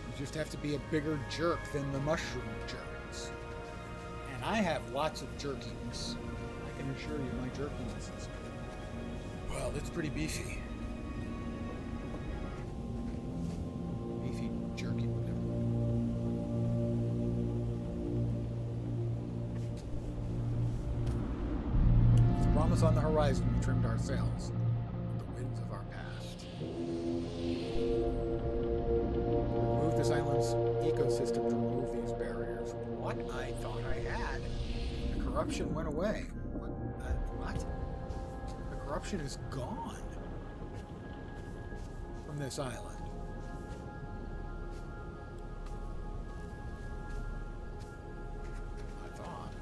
You just have to be a bigger jerk than the mushroom jerks. And I have lots of jerkiness. I can assure you my jerkiness is, well, it's pretty beefy. Beefy jerky, whatever. With promise on the horizon, we trimmed our sails. The winds of our past. This island's ecosystem to remove these barriers. What? I thought I had. The corruption went away. What? The corruption is gone from this island. I thought.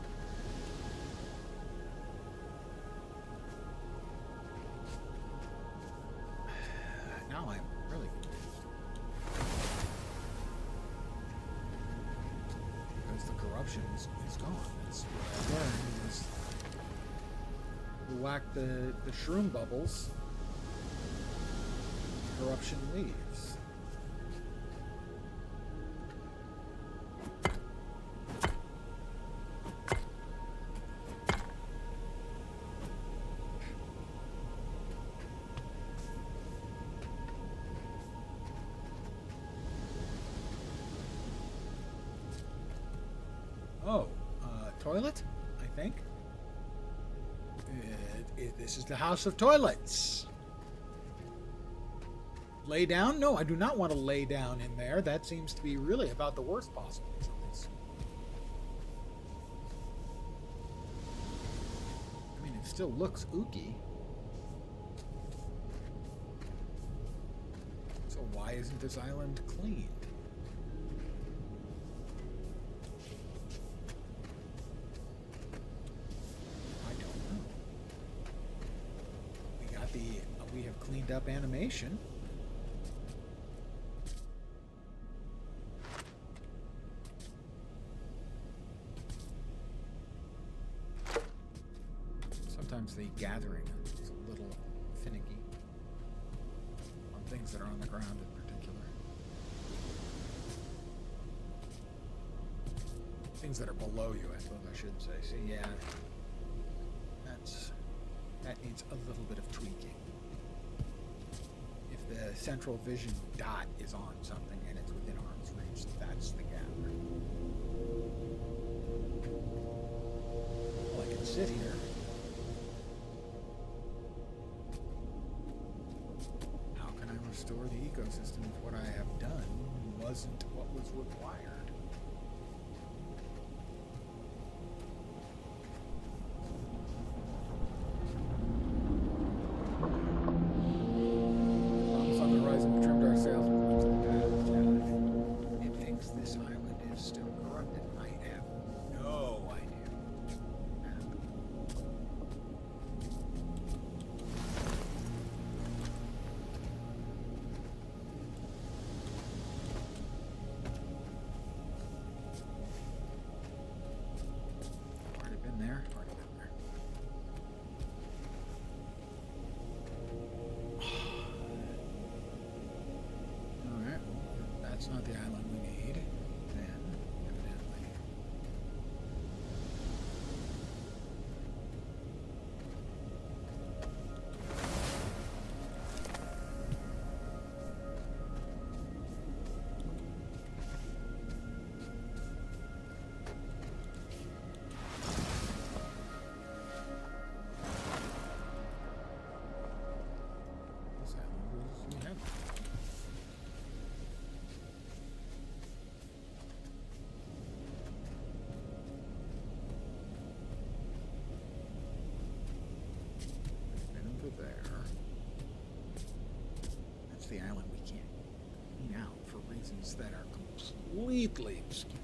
Now I'm really the corruption is gone. That's what I learned is you whack the shroom bubbles, corruption leaves. Oh, toilet, I think. This is the house of toilets. Lay down? No, I do not want to lay down in there. That seems to be really about the worst possible choice. I mean, it still looks ooky. So why isn't this island cleaned? We have cleaned up animation. Sometimes the gathering is a little finicky on things that are on the ground in particular. Things that are below you, I suppose I should say. So yeah, that needs a little bit of tweaking. If the central vision dot is on something and it's within arm's reach, that's the gather. Well, I can sit here. How can I restore the ecosystem if what I have done wasn't what was required? not the island we need, then, evidently. This island was we have. Been over there. That's the island we can't clean out for reasons that are completely obscure.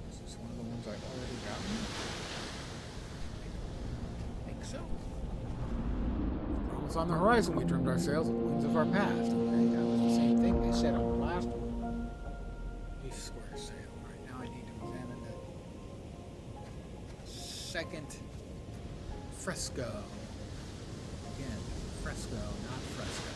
This is one of the ones I've already gotten. I think so. Problems on the horizon, we trimmed our sails with the winds of our past. Okay, that was the same thing they said on the last one. A square sail. Right now I need to examine the second fresco. Again, fresco, not fresco.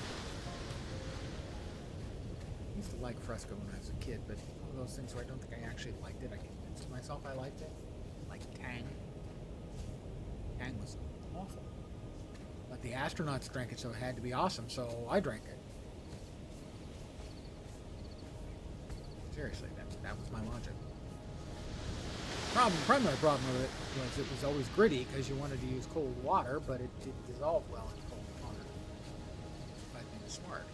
I used to like fresco when I was a kid, but one of those things where I don't think I actually liked it. I convinced myself I liked it. Like Tang. Tang was awful. But the astronauts drank it, so it had to be awesome, so I drank it. Seriously, that was my logic. Primary problem with it was always gritty because you wanted to use cold water, but it didn't dissolve well in cold water. I think it's smart.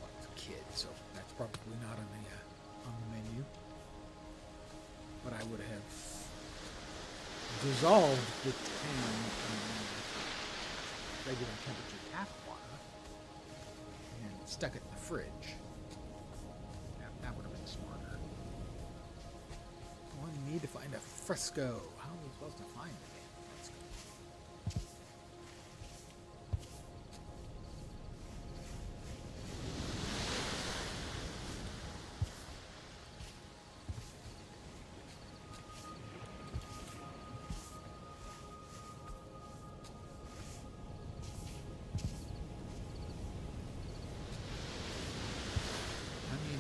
Well, I was a kid, so that's probably not on the menu. But I would have dissolved the Tang in regular temperature tap water and stuck it in the fridge. That would have been smarter. Oh, I need to find a fresco. How are we supposed to find a fresco?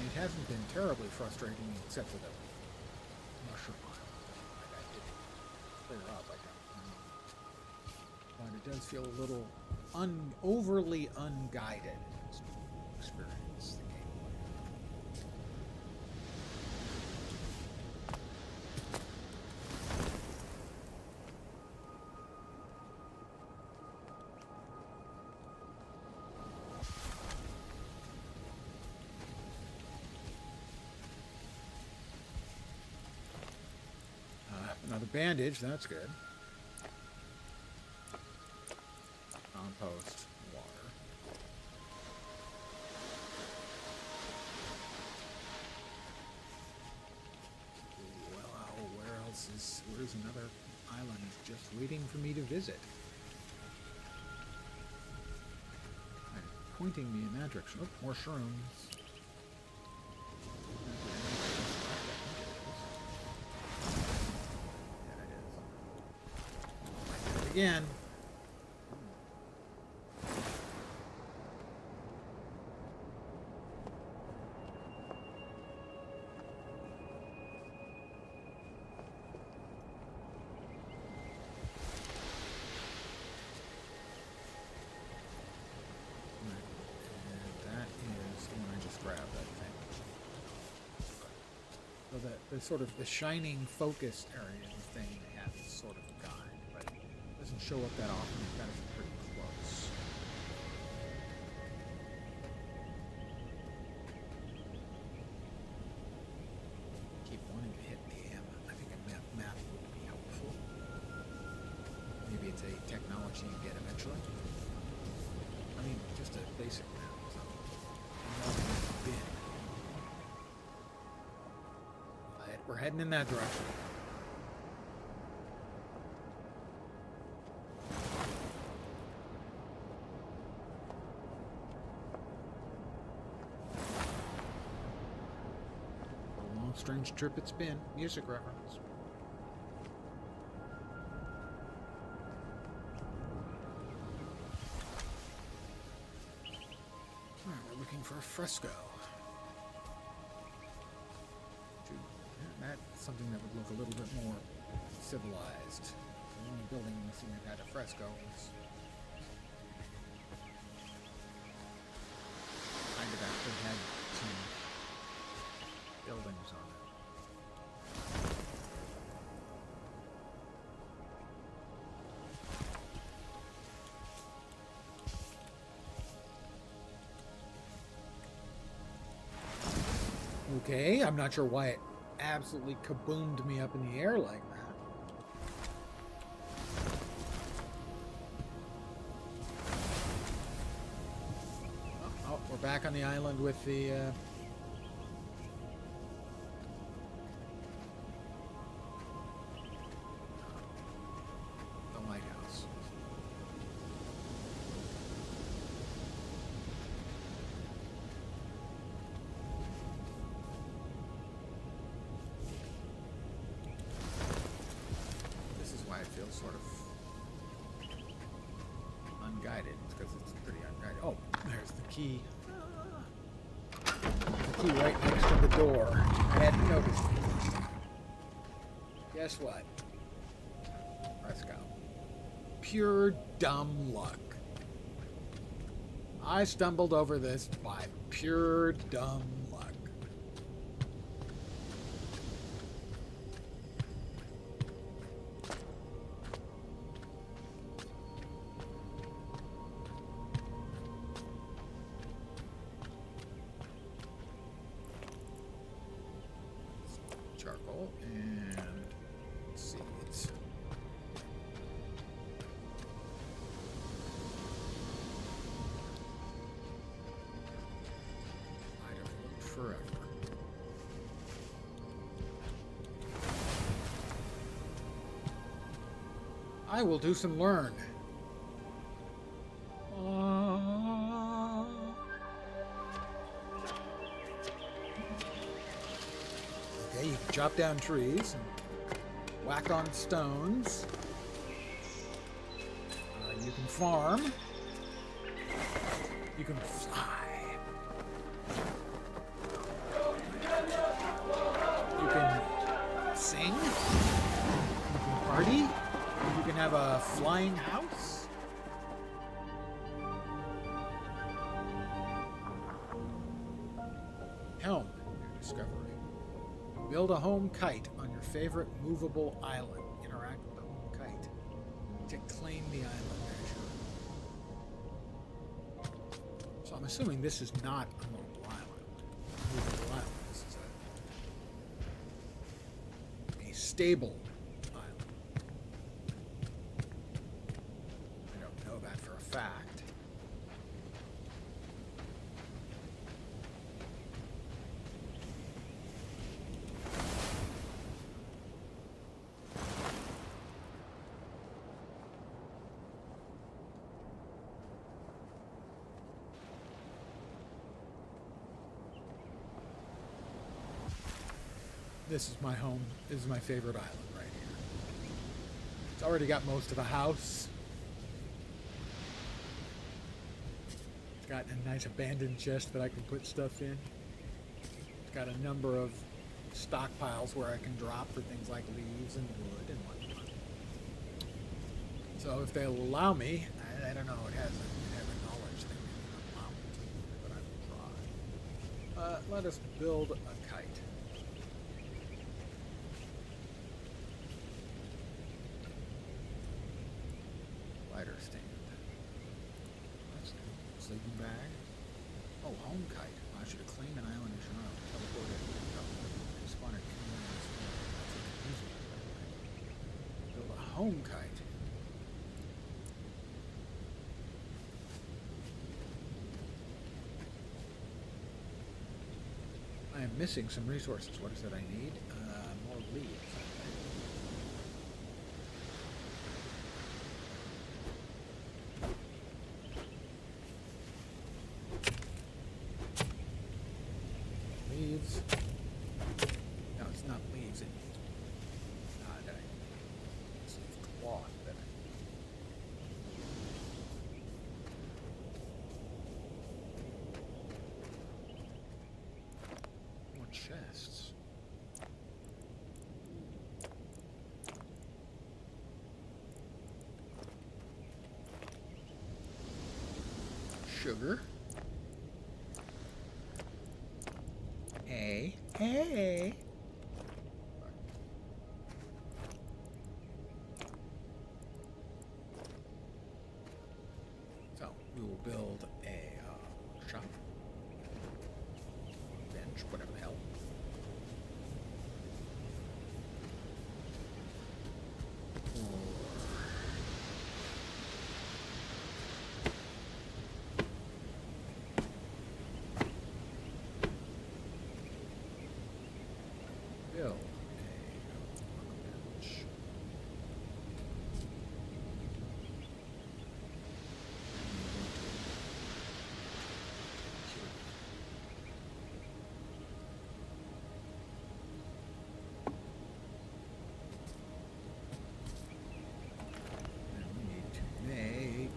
It hasn't been terribly frustrating, except for the mushroom island. Like I did clear up, I don't know. But it does feel a little overly unguided experience. The gameplay. Another bandage, that's good. Compost, water. Well, where's another island just waiting for me to visit? And pointing me in that direction. Oh, more shrooms. Again. So the sort of the shining focused area thing they have is sort of a guide, but it doesn't show up that often. You've got to be pretty close. Keep wanting to hit the M. I think a map would be helpful. Maybe it's a technology you get eventually. I mean, just a basic map. We're heading in that direction. A long, strange trip it's been. Music reference. We're looking for a fresco. That's something that would look a little bit more civilized. The only building we seem to have had a fresco was kind of actually had some buildings on it. Okay, I'm not sure why it absolutely kaboomed me up in the air like that. Oh, we're back on the island with the lighthouse. It feels sort of unguided because it's pretty unguided. Oh, there's the key. The key right next to the door. I hadn't noticed it. Guess what? Fresco. Pure dumb luck. I stumbled over this by pure dumb luck. Charcoal and seeds. I'd have looked forever. I will do some learn. Okay, you can chop down trees and whack on stones. You can farm. You can fly. You can sing. You can party. You can have a flying house. Helm, new discovery. Build a home kite on your favorite movable island. Interact with the home kite to claim the island measure. So I'm assuming this is not a mobile island. Movable island. This is a stable island. I don't know that for a fact. This is my home. This is my favorite island right here. It's already got most of the house. It's got a nice abandoned chest that I can put stuff in. It's got a number of stockpiles where I can drop for things like leaves and wood and whatnot. So if they'll allow me, I don't know, it has a knowledge thing. Allow me to, but I will try. Let us build a kite. Lighter stand. That's good. Sleeping bag. Oh, home kite. Allows you to claim an island as your own. Teleport it. Spawn it. That's easy. Build a home kite. I am missing some resources. What is it I need? leaves. Leaves. No, it's not leaves. It's cloth. More chests. Sugar. Hey, hey. So we will build a shop, bench, whatever the hell. Build a bench. And we need to make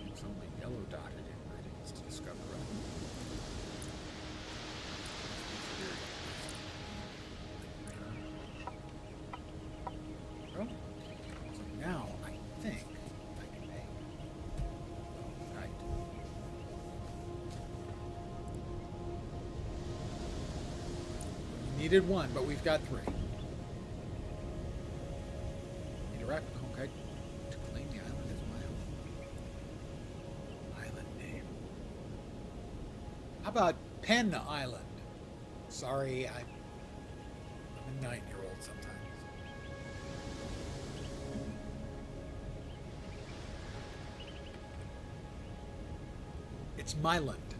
it's only yellow dotted ingredients to discover. Well, so now I think I can make. Right. We needed one, but we've got three. Interact with home guide to claim the island as my home. Island name. How about Penn Island? Sorry, I'm a 9-year-old sometimes. It's Myland.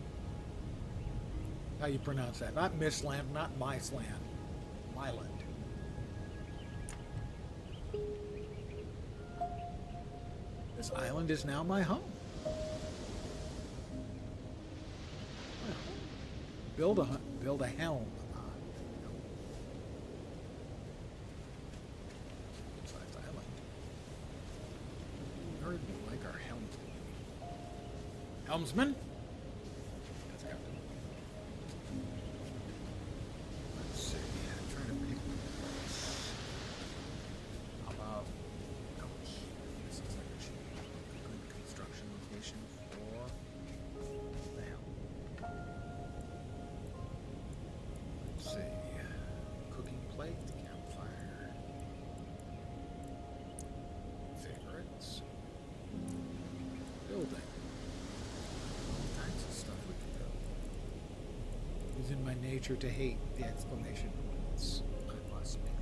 How you pronounce that? Not Missland, not Mysland. Myland. This island is now my home. Well, build a helm. Good-sized island. Where would we like our helmsman? Helmsman? That's Captain. Let's see. I'm trying to pick this. How about this looks like a good construction location for the helm. Let's see. Cooking plate, campfire. Favorites. Building. All kinds of stuff we can build. It is in my nature to hate the exclamation points. I must make it.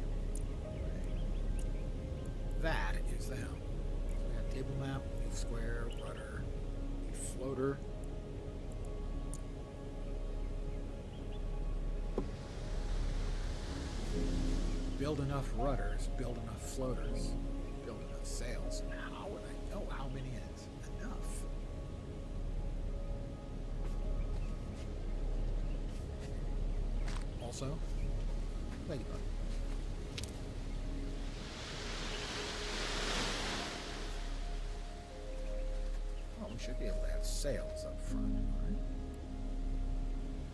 That is the helm. So we got table map, leaf square, rudder, leaf floater. Build enough rudders, build enough floaters, build enough sails. How would I know how many is enough? Also, ladybug. Oh, we should be able to have sails up front, right?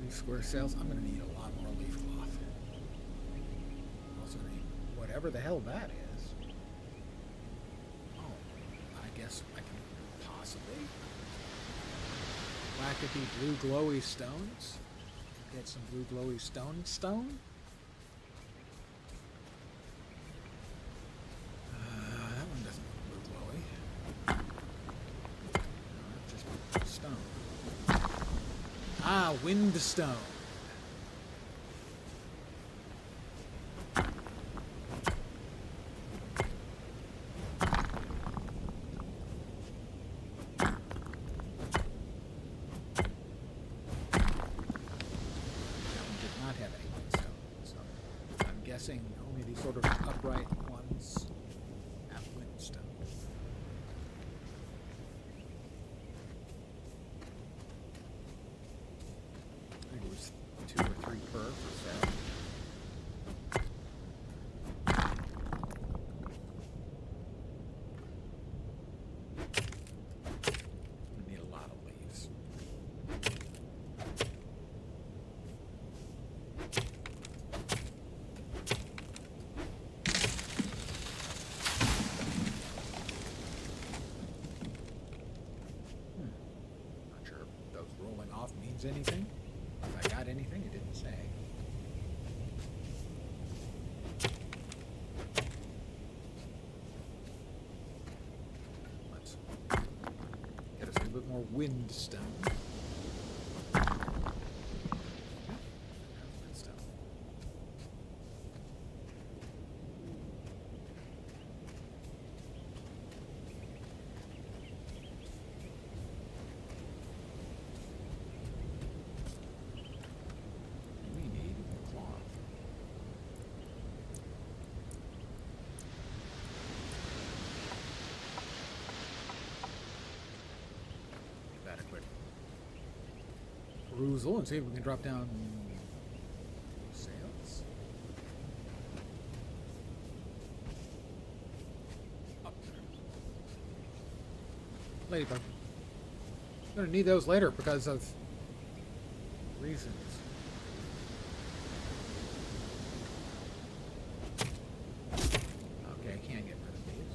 Leaf square sails. I'm going to need a lot more leaf cloth. Also need whatever the hell that is. Oh, I guess I can possibly wackety blue glowy stones. Get some blue glowy stone. That one doesn't look blue glowy. No, just stone. Ah, wind stone. guessing only these sort of upright ones have windstone. I think it was 2 or 3 per for sale. We need a lot of leaves. Not sure if those rolling off means anything. If I got anything, it didn't say. Let's get us a little bit more windstone. Windstone. We need cloth. Give that a quick perusal and see if we can drop down sails. Oh. Ladybug. I'm gonna need those later because of reasons. Okay, I can't get rid of these.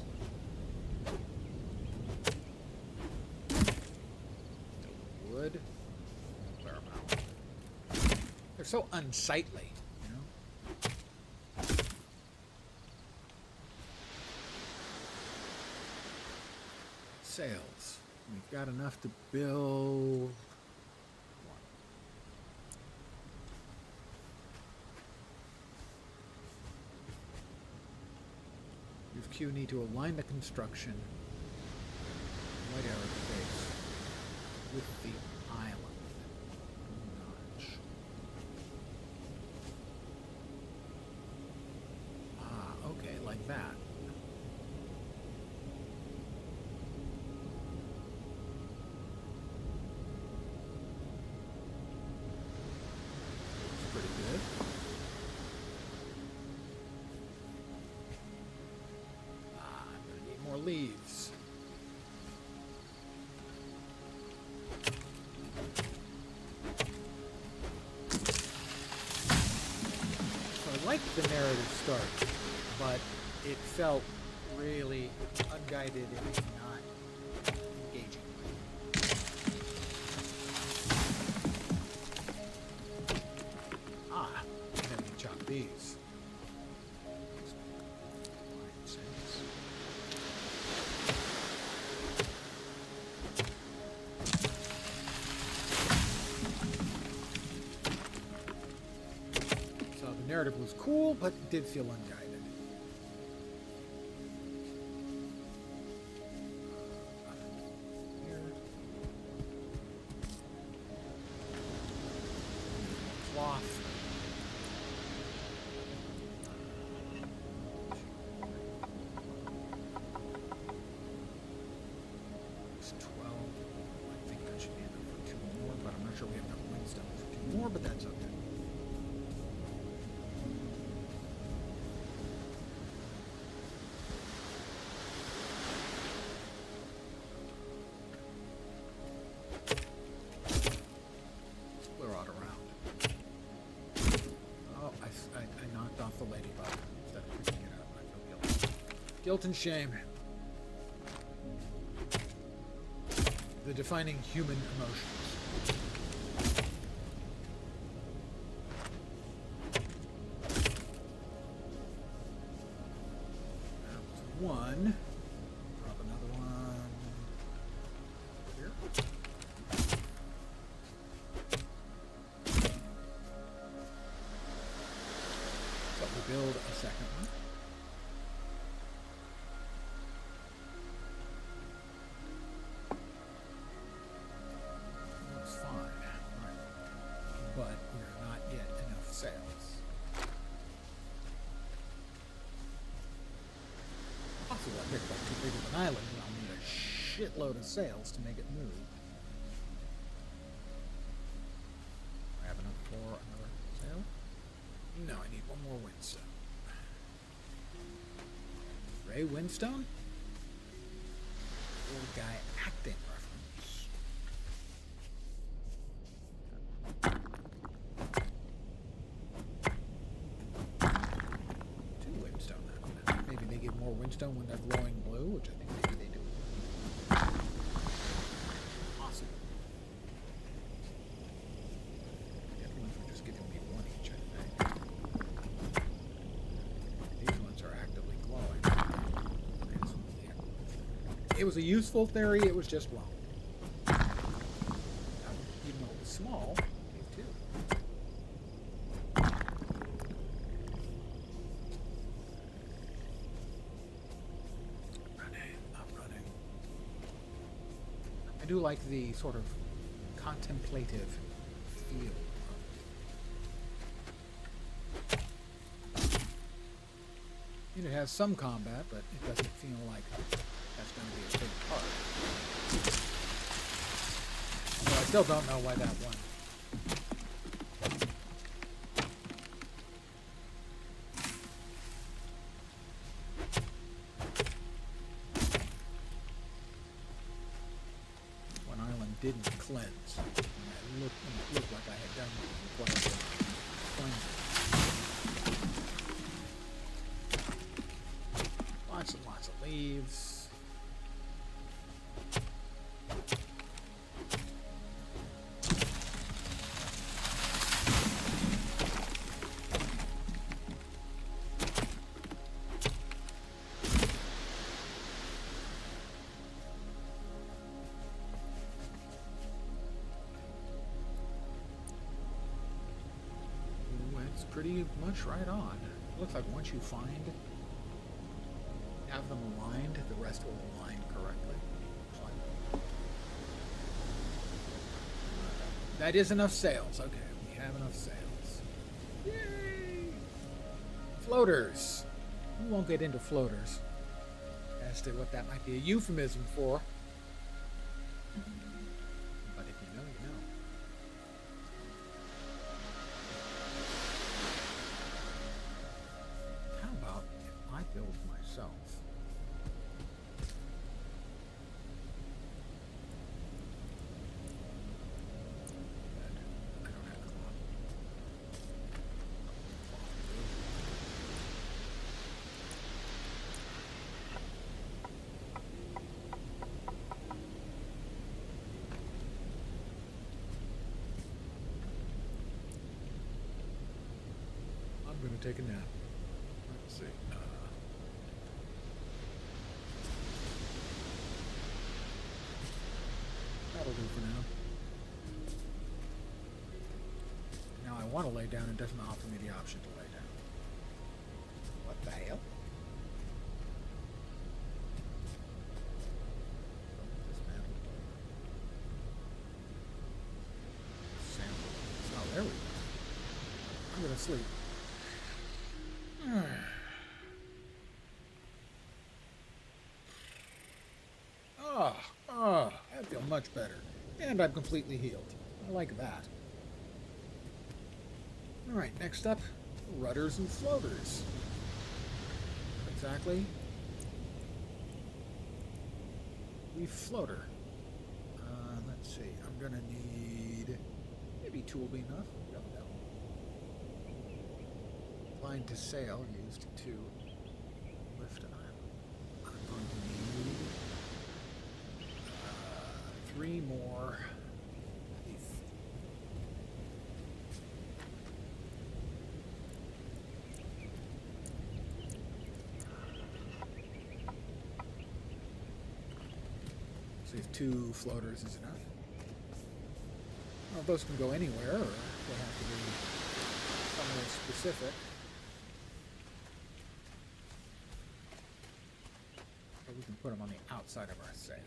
Wood. Clear 'em out. They're so unsightly, you know? Sails. We've got enough to build one. Use Q need to align the construction white arrow base with the island. Notch. Ah, okay, like that. That's pretty good. Ah, I'm gonna need more leaves. So I liked the narrative start, but it felt really unguided and not engaging. Ah, I'm gonna need to chop these. Line sense. So the narrative was cool, but it did feel unguided. Here. Cloth. It's 12. I think that should be enough for 2 more, but I'm not sure we have enough windstone for 2 more, but that's okay. Clear out around. Oh, I knocked off the ladybug instead of picking it up. I feel guilty. Guilt and shame. The defining human emotions. That was 1. Drop another one here. So we build a second one. Looks fine. Right. But we're not yet enough sails. picked up too big of an island, and I'll need a shitload of sails to make it move. Do I have enough for another sail? No, I need one more windstone. Ray Windstone? Old guy acting reference. Two windstone now. Maybe they give more windstone when they're glowing blue, which I think maybe they do. Possible. The other ones were just giving me one each, I think. These ones are actively glowing. It was a useful theory, it was just wrong. Even though it was small, it gave two. I'm running. I do like the sort of contemplative feel. It has some combat, but it doesn't feel like that's going to be a big part. So I still don't know why that won. One island didn't cleanse. And it looked like I had done quite a bit of cleansing. Lots and lots of leaves. It's pretty much right on. It looks like once you have them aligned, the rest will align correctly. That is enough sails. Okay, we have enough sails. Yay! Floaters. We won't get into floaters as to what that might be a euphemism for. But if you know, you know. How about if I build myself? I don't have cloth. I'm going to take a nap. Let's see. That'll do for now. Now I want to lay down, it doesn't offer me the option to lay down. What the hell? Sample. Oh, there we go. I'm going to sleep. I feel much better. And I'm completely healed. I like that. Alright, next up, rudders and floaters. Exactly. We floater. Let's see. I'm gonna need... Maybe two will be enough. We don't know. Line to sail used to lift an island. I'm going to need 3 more. See if 2 floaters is enough. Well, those can go anywhere, or they have to be somewhere specific. Or we can put them on the outside of our sails.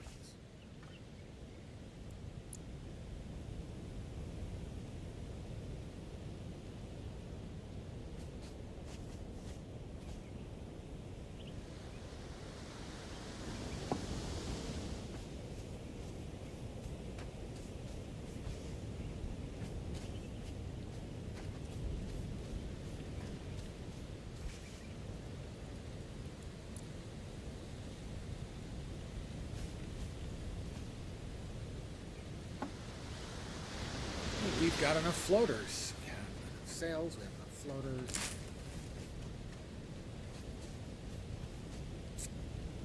we've got enough floaters. We have enough sails, we have enough floaters.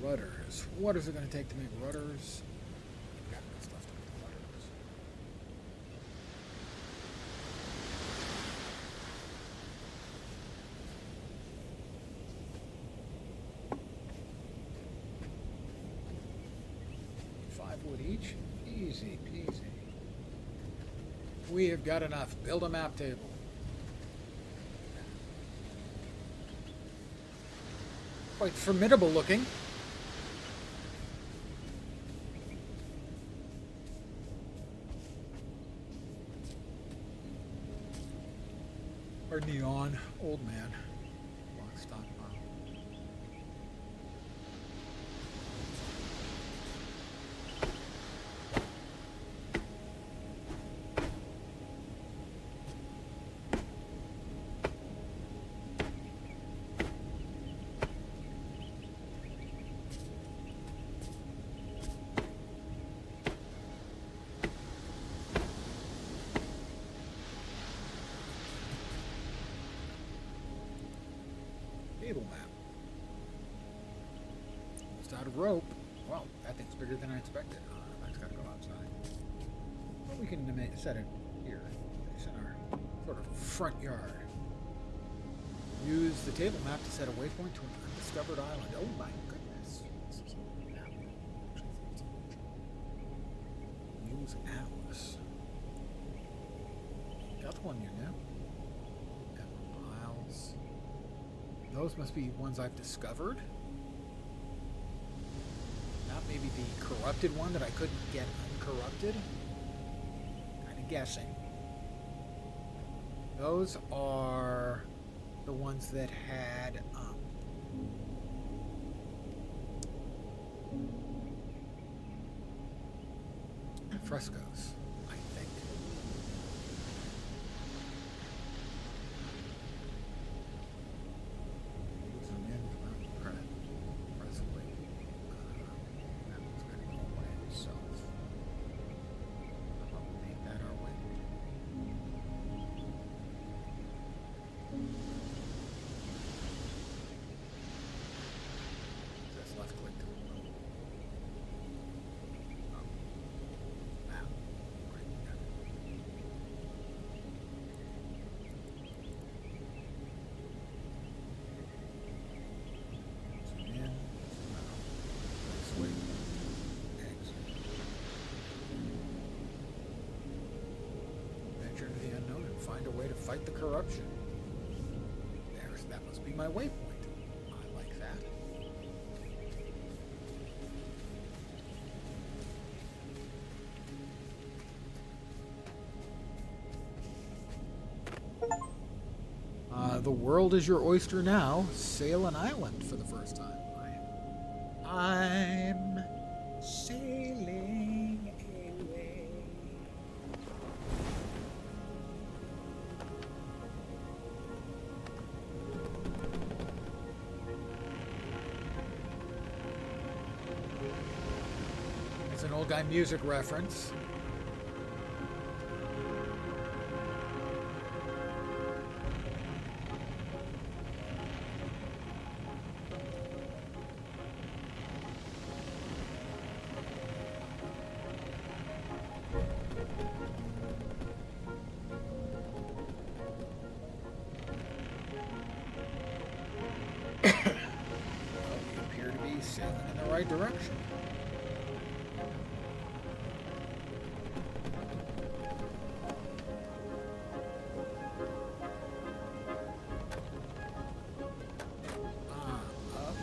Rudders. What is it going to take to make rudders? We've got enough stuff to make rudders. Five wood each. Easy peasy. We have got enough. Build a map table. Quite formidable looking. Our neon old man. Lock, stock, barrel. Table map. Almost out of rope. Well, that thing's bigger than I expected. That's got to go outside. But we can set it here. It's in our sort of front yard. Use the table map to set a waypoint to an undiscovered island. Oh my goodness. This is a map. Use Atlas. That's one you know. Isles. Those must be ones I've discovered. Not maybe the corrupted one that I couldn't get uncorrupted. Kind of guessing. Those are the ones that had frescoes, I think. Zoom in, press away. That one's going to go by itself. How about we make that our way? That's left click to remove. Wow. Right. Zoom in, zoom out. This way. Exit. Venture into the unknown and find a way to fight the corruption. That must be my waypoint. I like that. The world is your oyster now. Sail an island for the first time. I'm sailing away. It's an old guy music reference. Sailing in the right direction. Up.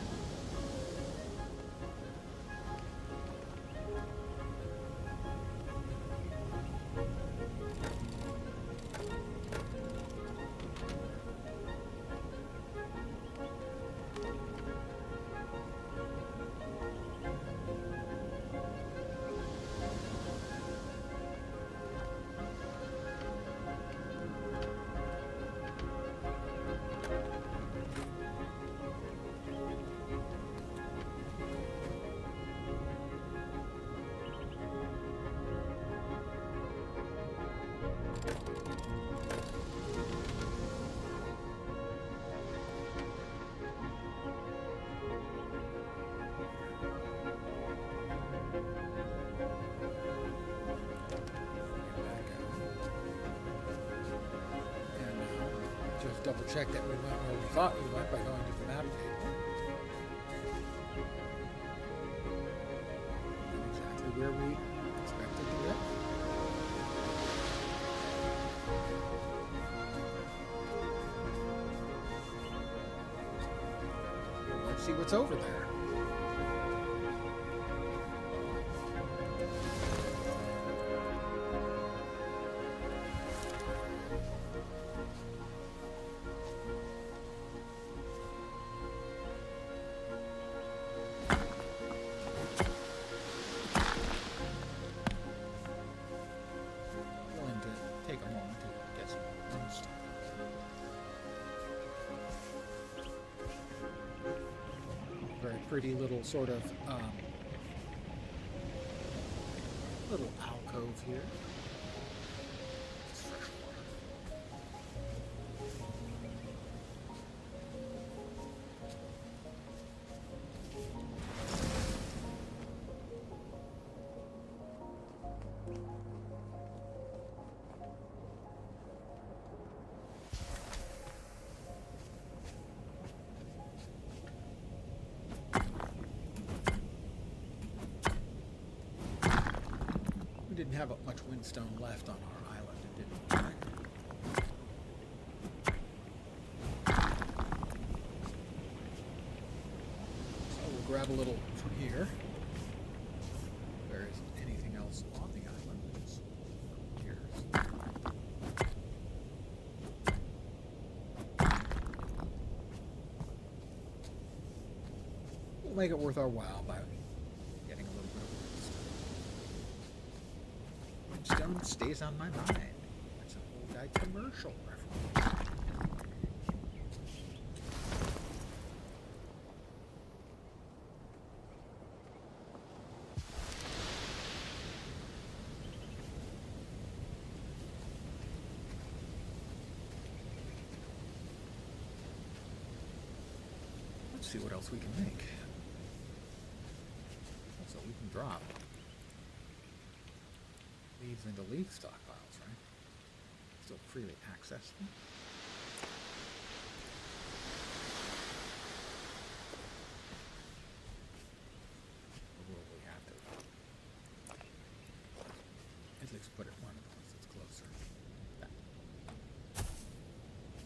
Let's double check that we went where we thought we went by going to the map table. Not exactly where we expected to go. Let's see what's over there. Pretty little sort of little alcove here. It's fresh water. Didn't have much windstone left on our island, did we? So we'll grab a little from here. If there isn't anything else on the island. We'll make it worth our while by getting a little bit of windstone. Windstone stays on my mind. That's an old guy commercial reference. Let's see what else we can make. Also, we can drop leaves into leaf stockpiles, right? Still freely access them. Or will we have to at least put it one of the ones that's closer? That.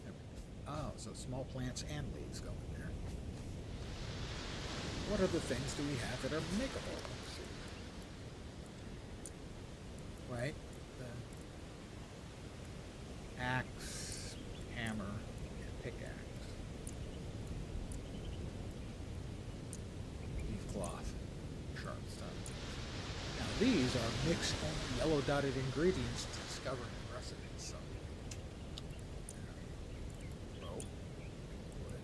There we go. Oh, so small plants and leaves go in there. What other things do we have that are makeable? Let's see. Right? The axe, hammer, and pickaxe. Leaf cloth, sharp stuff. Now these are mixed yellow dotted ingredients to discover new recipes. So rope, wood.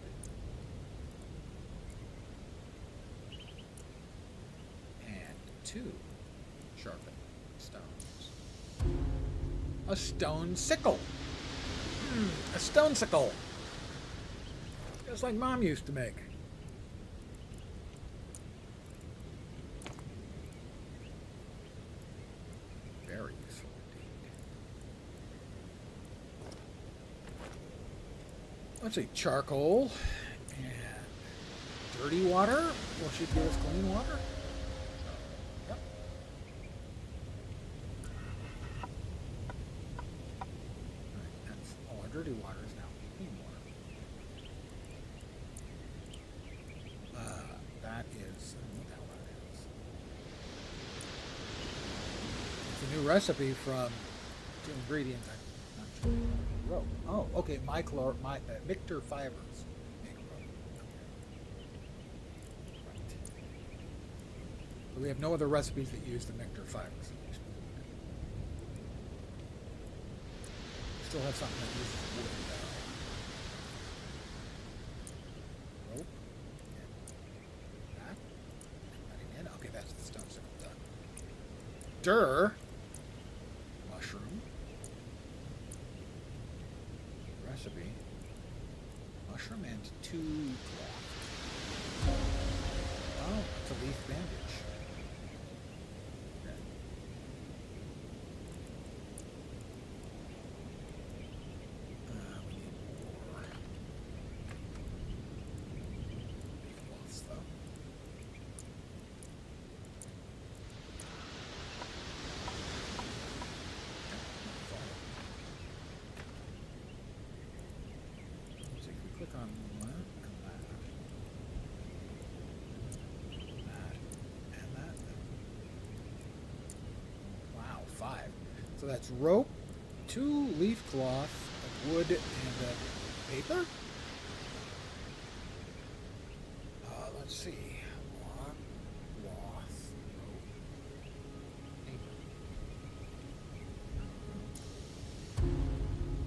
And 2 sharpened stones. A stone sickle. A stone sickle. Just like Mom used to make. Very useful indeed. Let's see, charcoal and dirty water. Will she give us clean water? Yep. That's all our dirty water is now clean water. That is, I don't know what the hell that is. It's a new recipe from 2 ingredients. I'm not sure. Rope. Oh, okay. Mictor fibers make rope. Okay. Right. But we have no other recipes that use the Mictor fibers. Still have something that uses wood though. Rope. And that. Cutting in. Okay, that's the stone circle done. Dur. Mushroom. Recipe. Mushroom and 2 cloth. Oh, it's a leaf bandage. Okay. We need more. So that's rope, 2 leaf cloth, a wood, and a paper. Let's see. Cloth, rope, paper.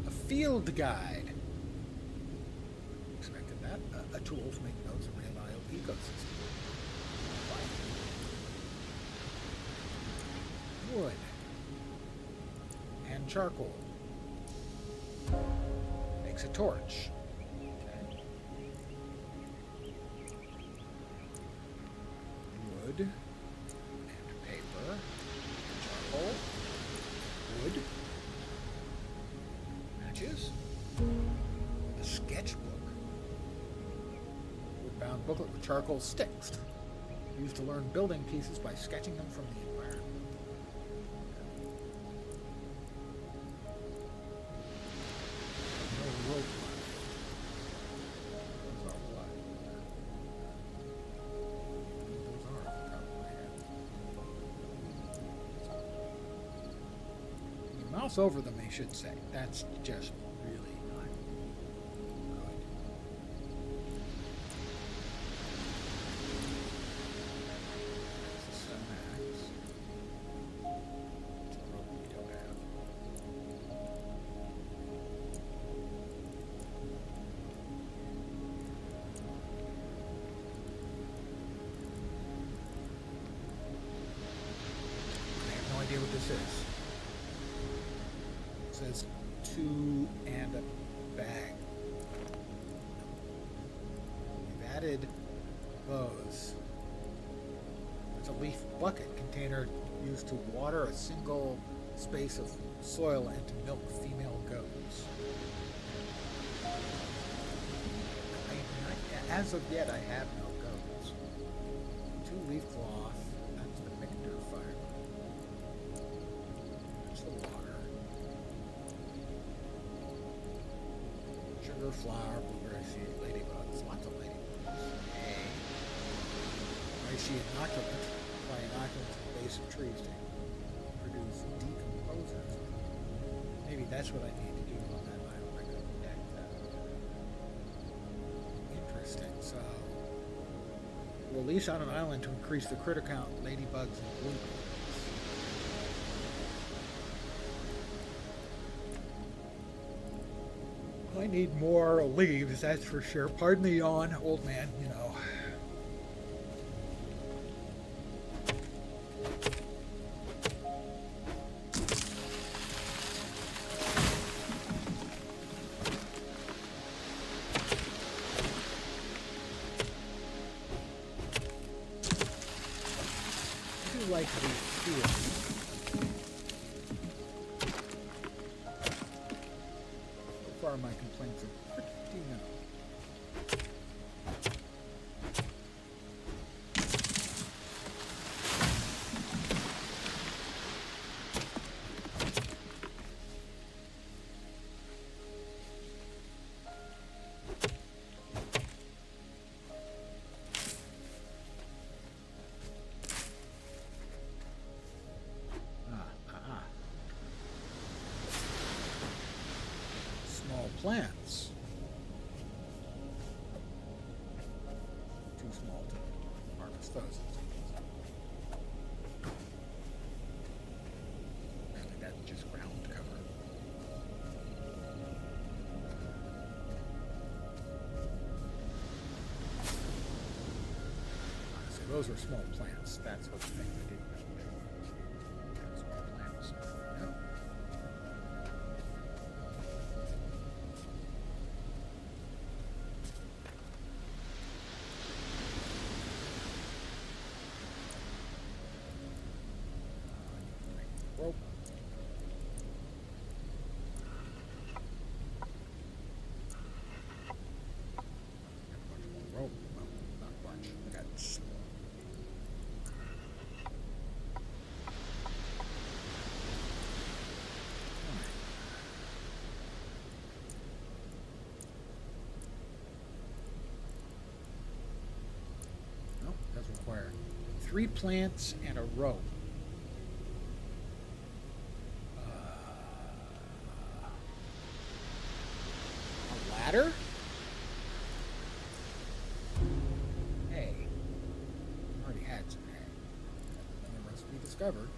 A field guide. Expected that. A tool to make notes of real ecosystem. Wood and charcoal makes a torch. Okay. Wood and paper, charcoal, wood, matches, a sketchbook, wood-bound booklet with charcoal sticks, used to learn building pieces by sketching them from the environment. Mouse over them, I should say. That's just really not good. That's the stone axe. It's a rope we don't have. I have no idea what this is. Says 2 and a bag. We've added those. It's a leaf bucket container used to water a single space of soil and to milk female goats. As of yet, I have no goats. 2 leaf cloth. That's the mixture fire. That's the water. Sugar, flour, blueberry seed, ladybugs, lots of ladybugs. Hay. Reishi inoculant by inoculant to the base of trees to produce decomposers. Maybe that's what I need to do on that island. I could connect that. Interesting. So, release on an island to increase the critter count, ladybugs, and blueberries. I need more leaves, that's for sure. Pardon the yawn, old man, you know. I do like these fields. My complaints are pretty minimal. Plants. Too small to harvest those. Apparently that's just ground cover. So those are small plants. That's what the thing I didn't know. Small plants. No. Rope. Rope. Well, not much. I got nope, does require 3 plants and a rope. ladder? Hay. Already had some hay. Another recipe discovered.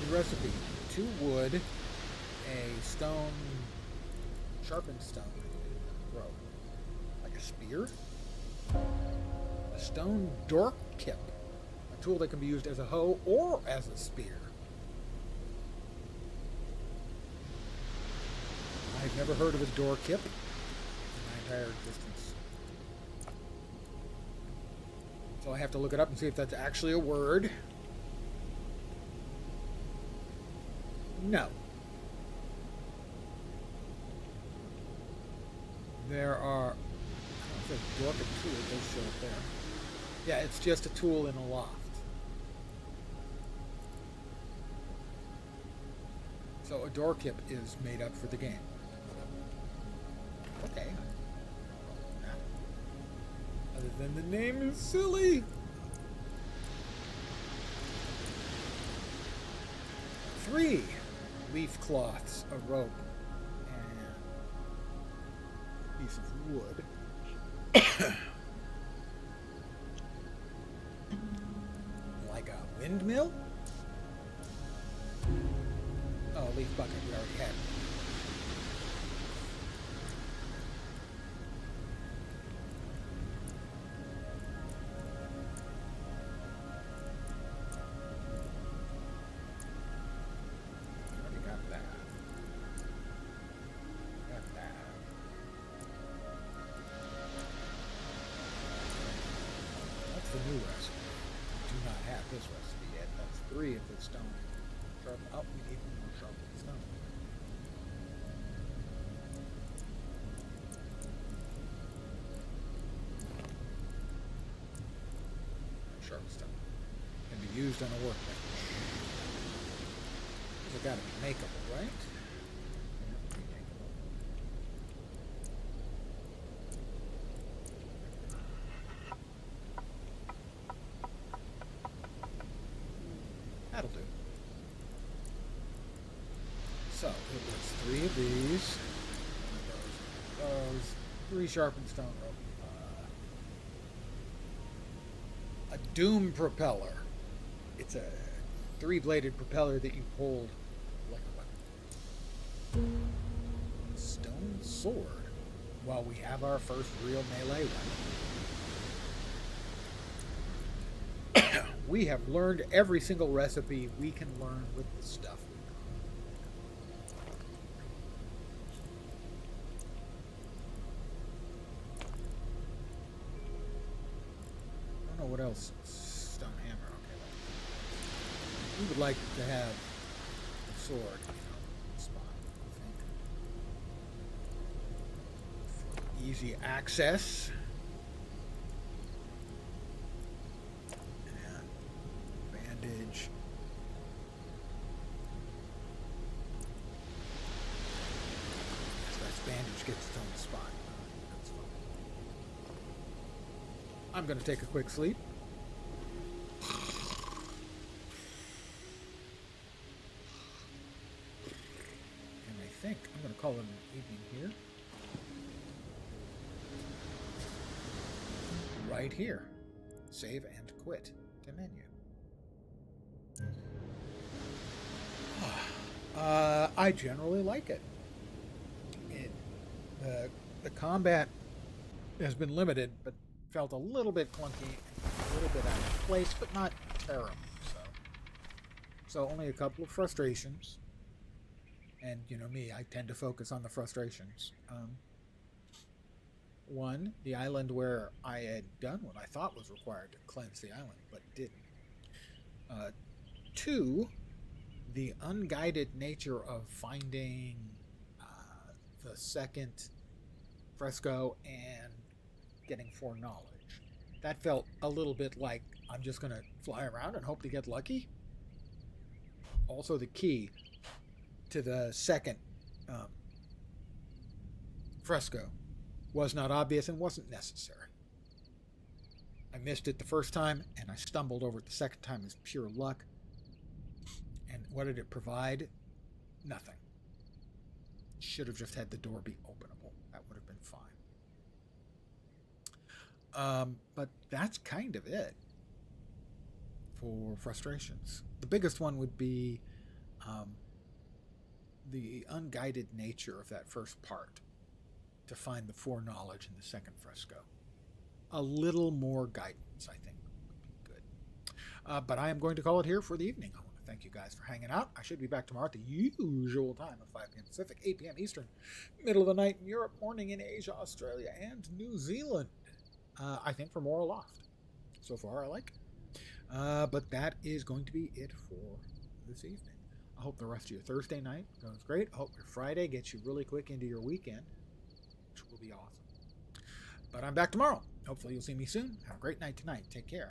The recipe: 2 wood, a stone, sharpened stone, rope, like a spear, a stone dork kip, a tool that can be used as a hoe or as a spear. I've never heard of a door kip in my entire existence. So I have to look it up and see if that's actually a word. No. There are... I don't know if there's dork tool, it does show up there. Yeah, it's just a tool in a loft. So a door kip is made up for the game. Okay. Other than the name is silly. 3 leaf cloths, a rope, and a piece of wood. Like a windmill? Oh, leaf bucket we already had. The new recipe. We do not have this recipe yet. That's 3 of the stone. Sharp. Oh, we need more sharpened stone. Sharp stone can be used on a workbench. These have got to be makeable, right? That'll do. So, it was 3 of these. Those 3 sharpened stone rope. A doom propeller. It's a 3-bladed propeller that you hold like a weapon. A stone sword. Well, we have our first real melee weapon. We have learned every single recipe we can learn with the stuff we got. I don't know what else. Stone hammer. Okay. We would like to have a sword, spot, I think. For easy access. Bandage. That bandage gets its own spot. That's fine. I'm going to take a quick sleep. And I think I'm going to call it an evening here. Right here. Save and quit to menu. I generally like it. The combat has been limited, but felt a little bit clunky, a little bit out of place, but not terrible. So only a couple of frustrations, and you know me, I tend to focus on the frustrations. One, the island where I had done what I thought was required to cleanse the island, but didn't. 2, the unguided nature of finding the second fresco and getting foreknowledge. That felt a little bit like I'm just going to fly around and hope to get lucky. Also, the key to the second fresco was not obvious and wasn't necessary. I missed it the first time, and I stumbled over it the second time as pure luck. And what did it provide? Nothing. Should have just had the door be openable. That would have been fine. But that's kind of it for frustrations. The biggest one would be the unguided nature of that first part to find the foreknowledge in the second fresco. A little more guidance, I think, would be good. But I am going to call it here for the evening. I want to thank you guys for hanging out. I should be back tomorrow at the usual time of 5 p.m. Pacific, 8 p.m. Eastern, middle of the night in Europe, morning in Asia, Australia, and New Zealand. I think for more Aloft. So far, I like it. But that is going to be it for this evening. I hope the rest of your Thursday night goes great. I hope your Friday gets you really quick into your weekend, which will be awesome. But I'm back tomorrow. Hopefully you'll see me soon. Have a great night tonight. Take care.